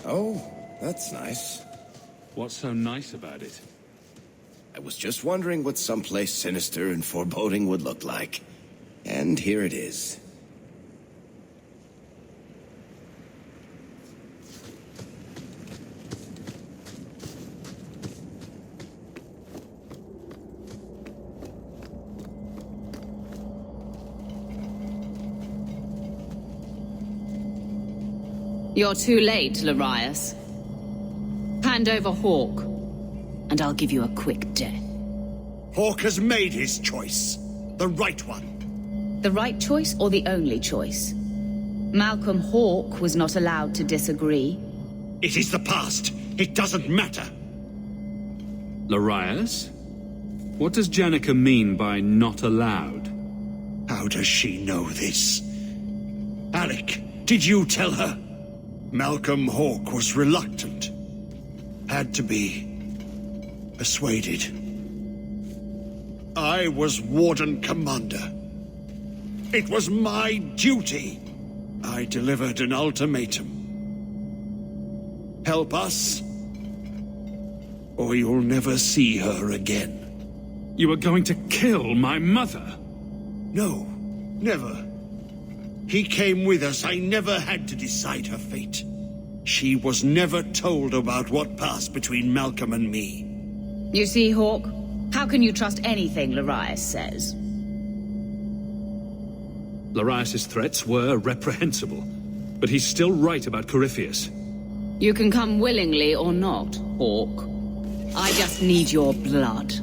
Oh, that's nice. What's so nice about it? I was just wondering what someplace sinister and foreboding would look like. And here it is. You're too late, Larius. Hand over Hawk, and I'll give you a quick death. Hawk has made his choice. The right one. The right choice or the only choice? Malcolm Hawk was not allowed to disagree. It is the past. It doesn't matter. Larius? What does Janica mean by not allowed? How does she know this? Alec, did you tell her? Malcolm Hawk was reluctant. Had to be persuaded. I was Warden Commander. It was my duty. I delivered an ultimatum. Help us, or you'll never see her again. You were going to kill my mother? No, never. He came with us. I never had to decide her fate. She was never told about what passed between Malcolm and me. You see, Hawk? How can you trust anything Larius says? Larius's threats were reprehensible, but he's still right about Corypheus. You can come willingly or not, Hawk. I just need your blood.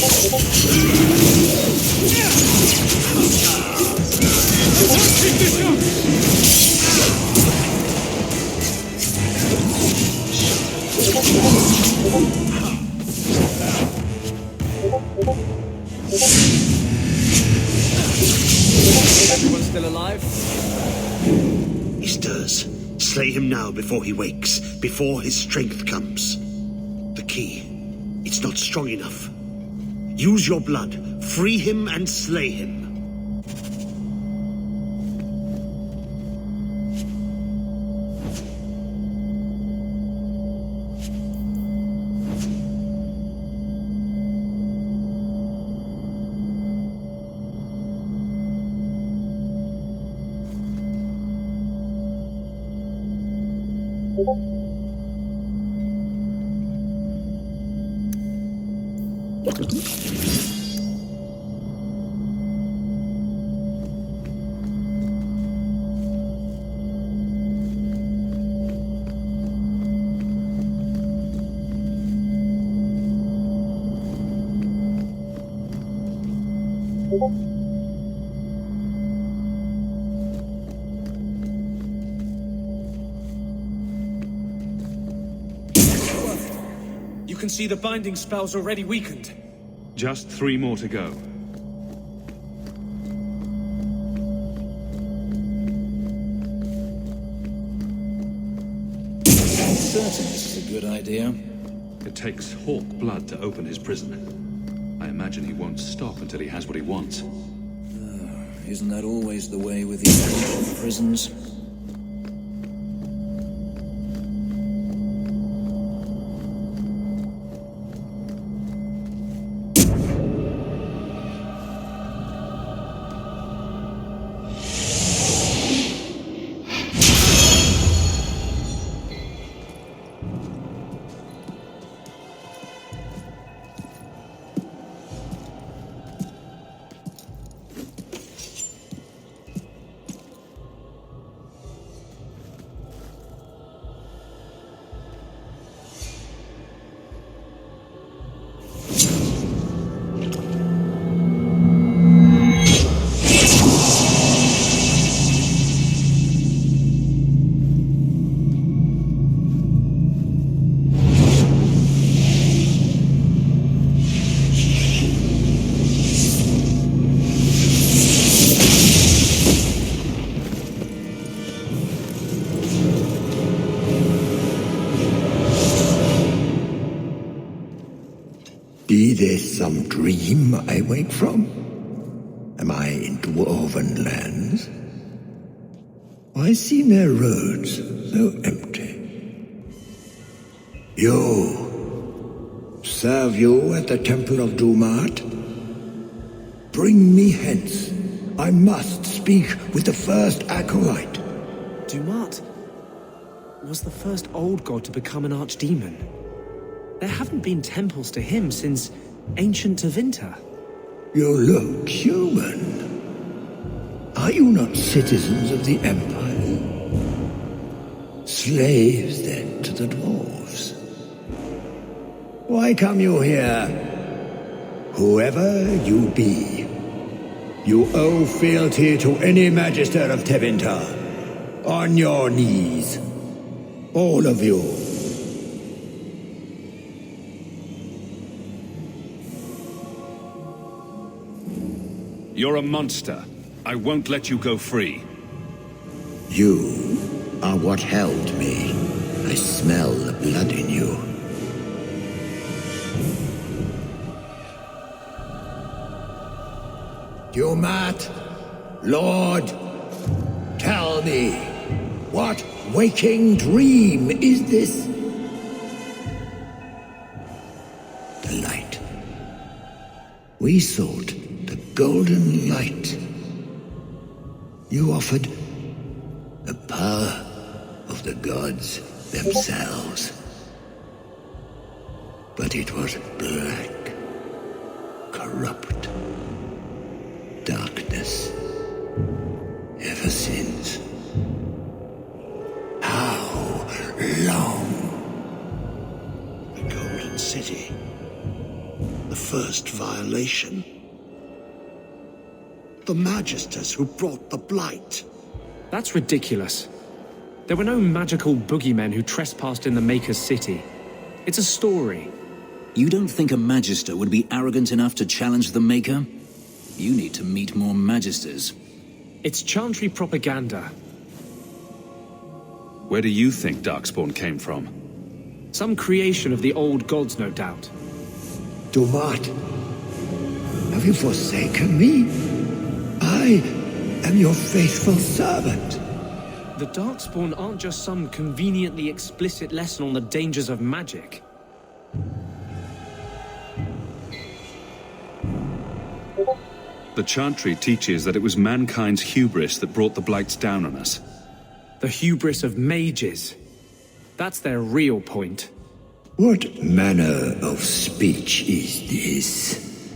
Everyone still alive? He stirs. Slay him now before he wakes, before his strength comes. The key. It's not strong enough. Use your blood. Free him and slay him. You can see the binding spell's already weakened. Just 3 more to go. I'm certain this is a good idea. It takes Hawk blood to open his prison. I imagine he won't stop until he has what he wants. Isn't that always the way with these ancient prisons? Be this some dream I wake from? Am I in dwarven lands? Why seem their roads so empty? You! Serve you at the Temple of Dumat? Bring me hence. I must speak with the first acolyte. Dumat was the first old god to become an archdemon. There haven't been temples to him since ancient Tevinter. You look human. Are you not citizens of the Empire? Slaves, then, to the dwarves? Why come you here? Whoever you be, you owe fealty to any magister of Tevinter. On your knees. All of you. You're a monster. I won't let you go free. You are what held me. I smell the blood in you. Dumat, Lord, tell me, what waking dream is this? The light. We sought the golden light. You offered the power of the gods themselves. But it was black, corrupt, darkness, ever since. How long? The Golden City. The first violation. The Magisters who brought the Blight. That's ridiculous. There were no magical boogeymen who trespassed in the Maker's city. It's a story. You don't think a Magister would be arrogant enough to challenge the Maker? You need to meet more Magisters. It's Chantry propaganda. Where do you think Darkspawn came from? Some creation of the old gods, no doubt. Dumat, have you forsaken me? I am your faithful servant. The Darkspawn aren't just some conveniently explicit lesson on the dangers of magic. The Chantry teaches that it was mankind's hubris that brought the Blights down on us. The hubris of mages. That's their real point. What manner of speech is this?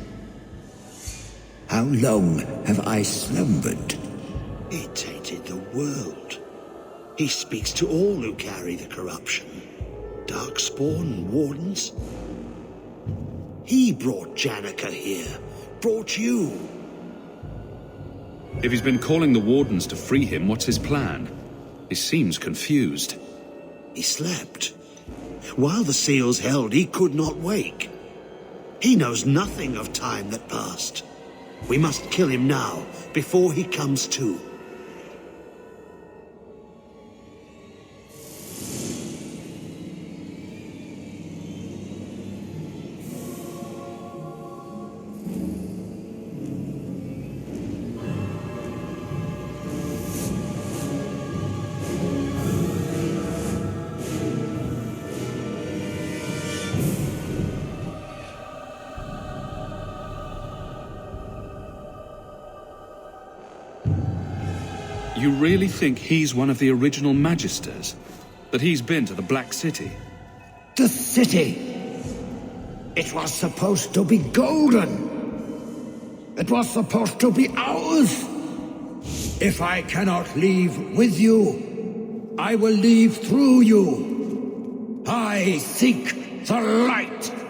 How long have I slumbered? He tainted the world. He speaks to all who carry the corruption. Darkspawn, Wardens. He brought Janica here. Brought you. If he's been calling the Wardens to free him, what's his plan? He seems confused. He slept. While the seals held, he could not wake. He knows nothing of time that passed. We must kill him now, before he comes to. You really think he's one of the original Magisters? That he's been to the Black City? The city! It was supposed to be golden! It was supposed to be ours! If I cannot leave with you, I will leave through you. I seek the light!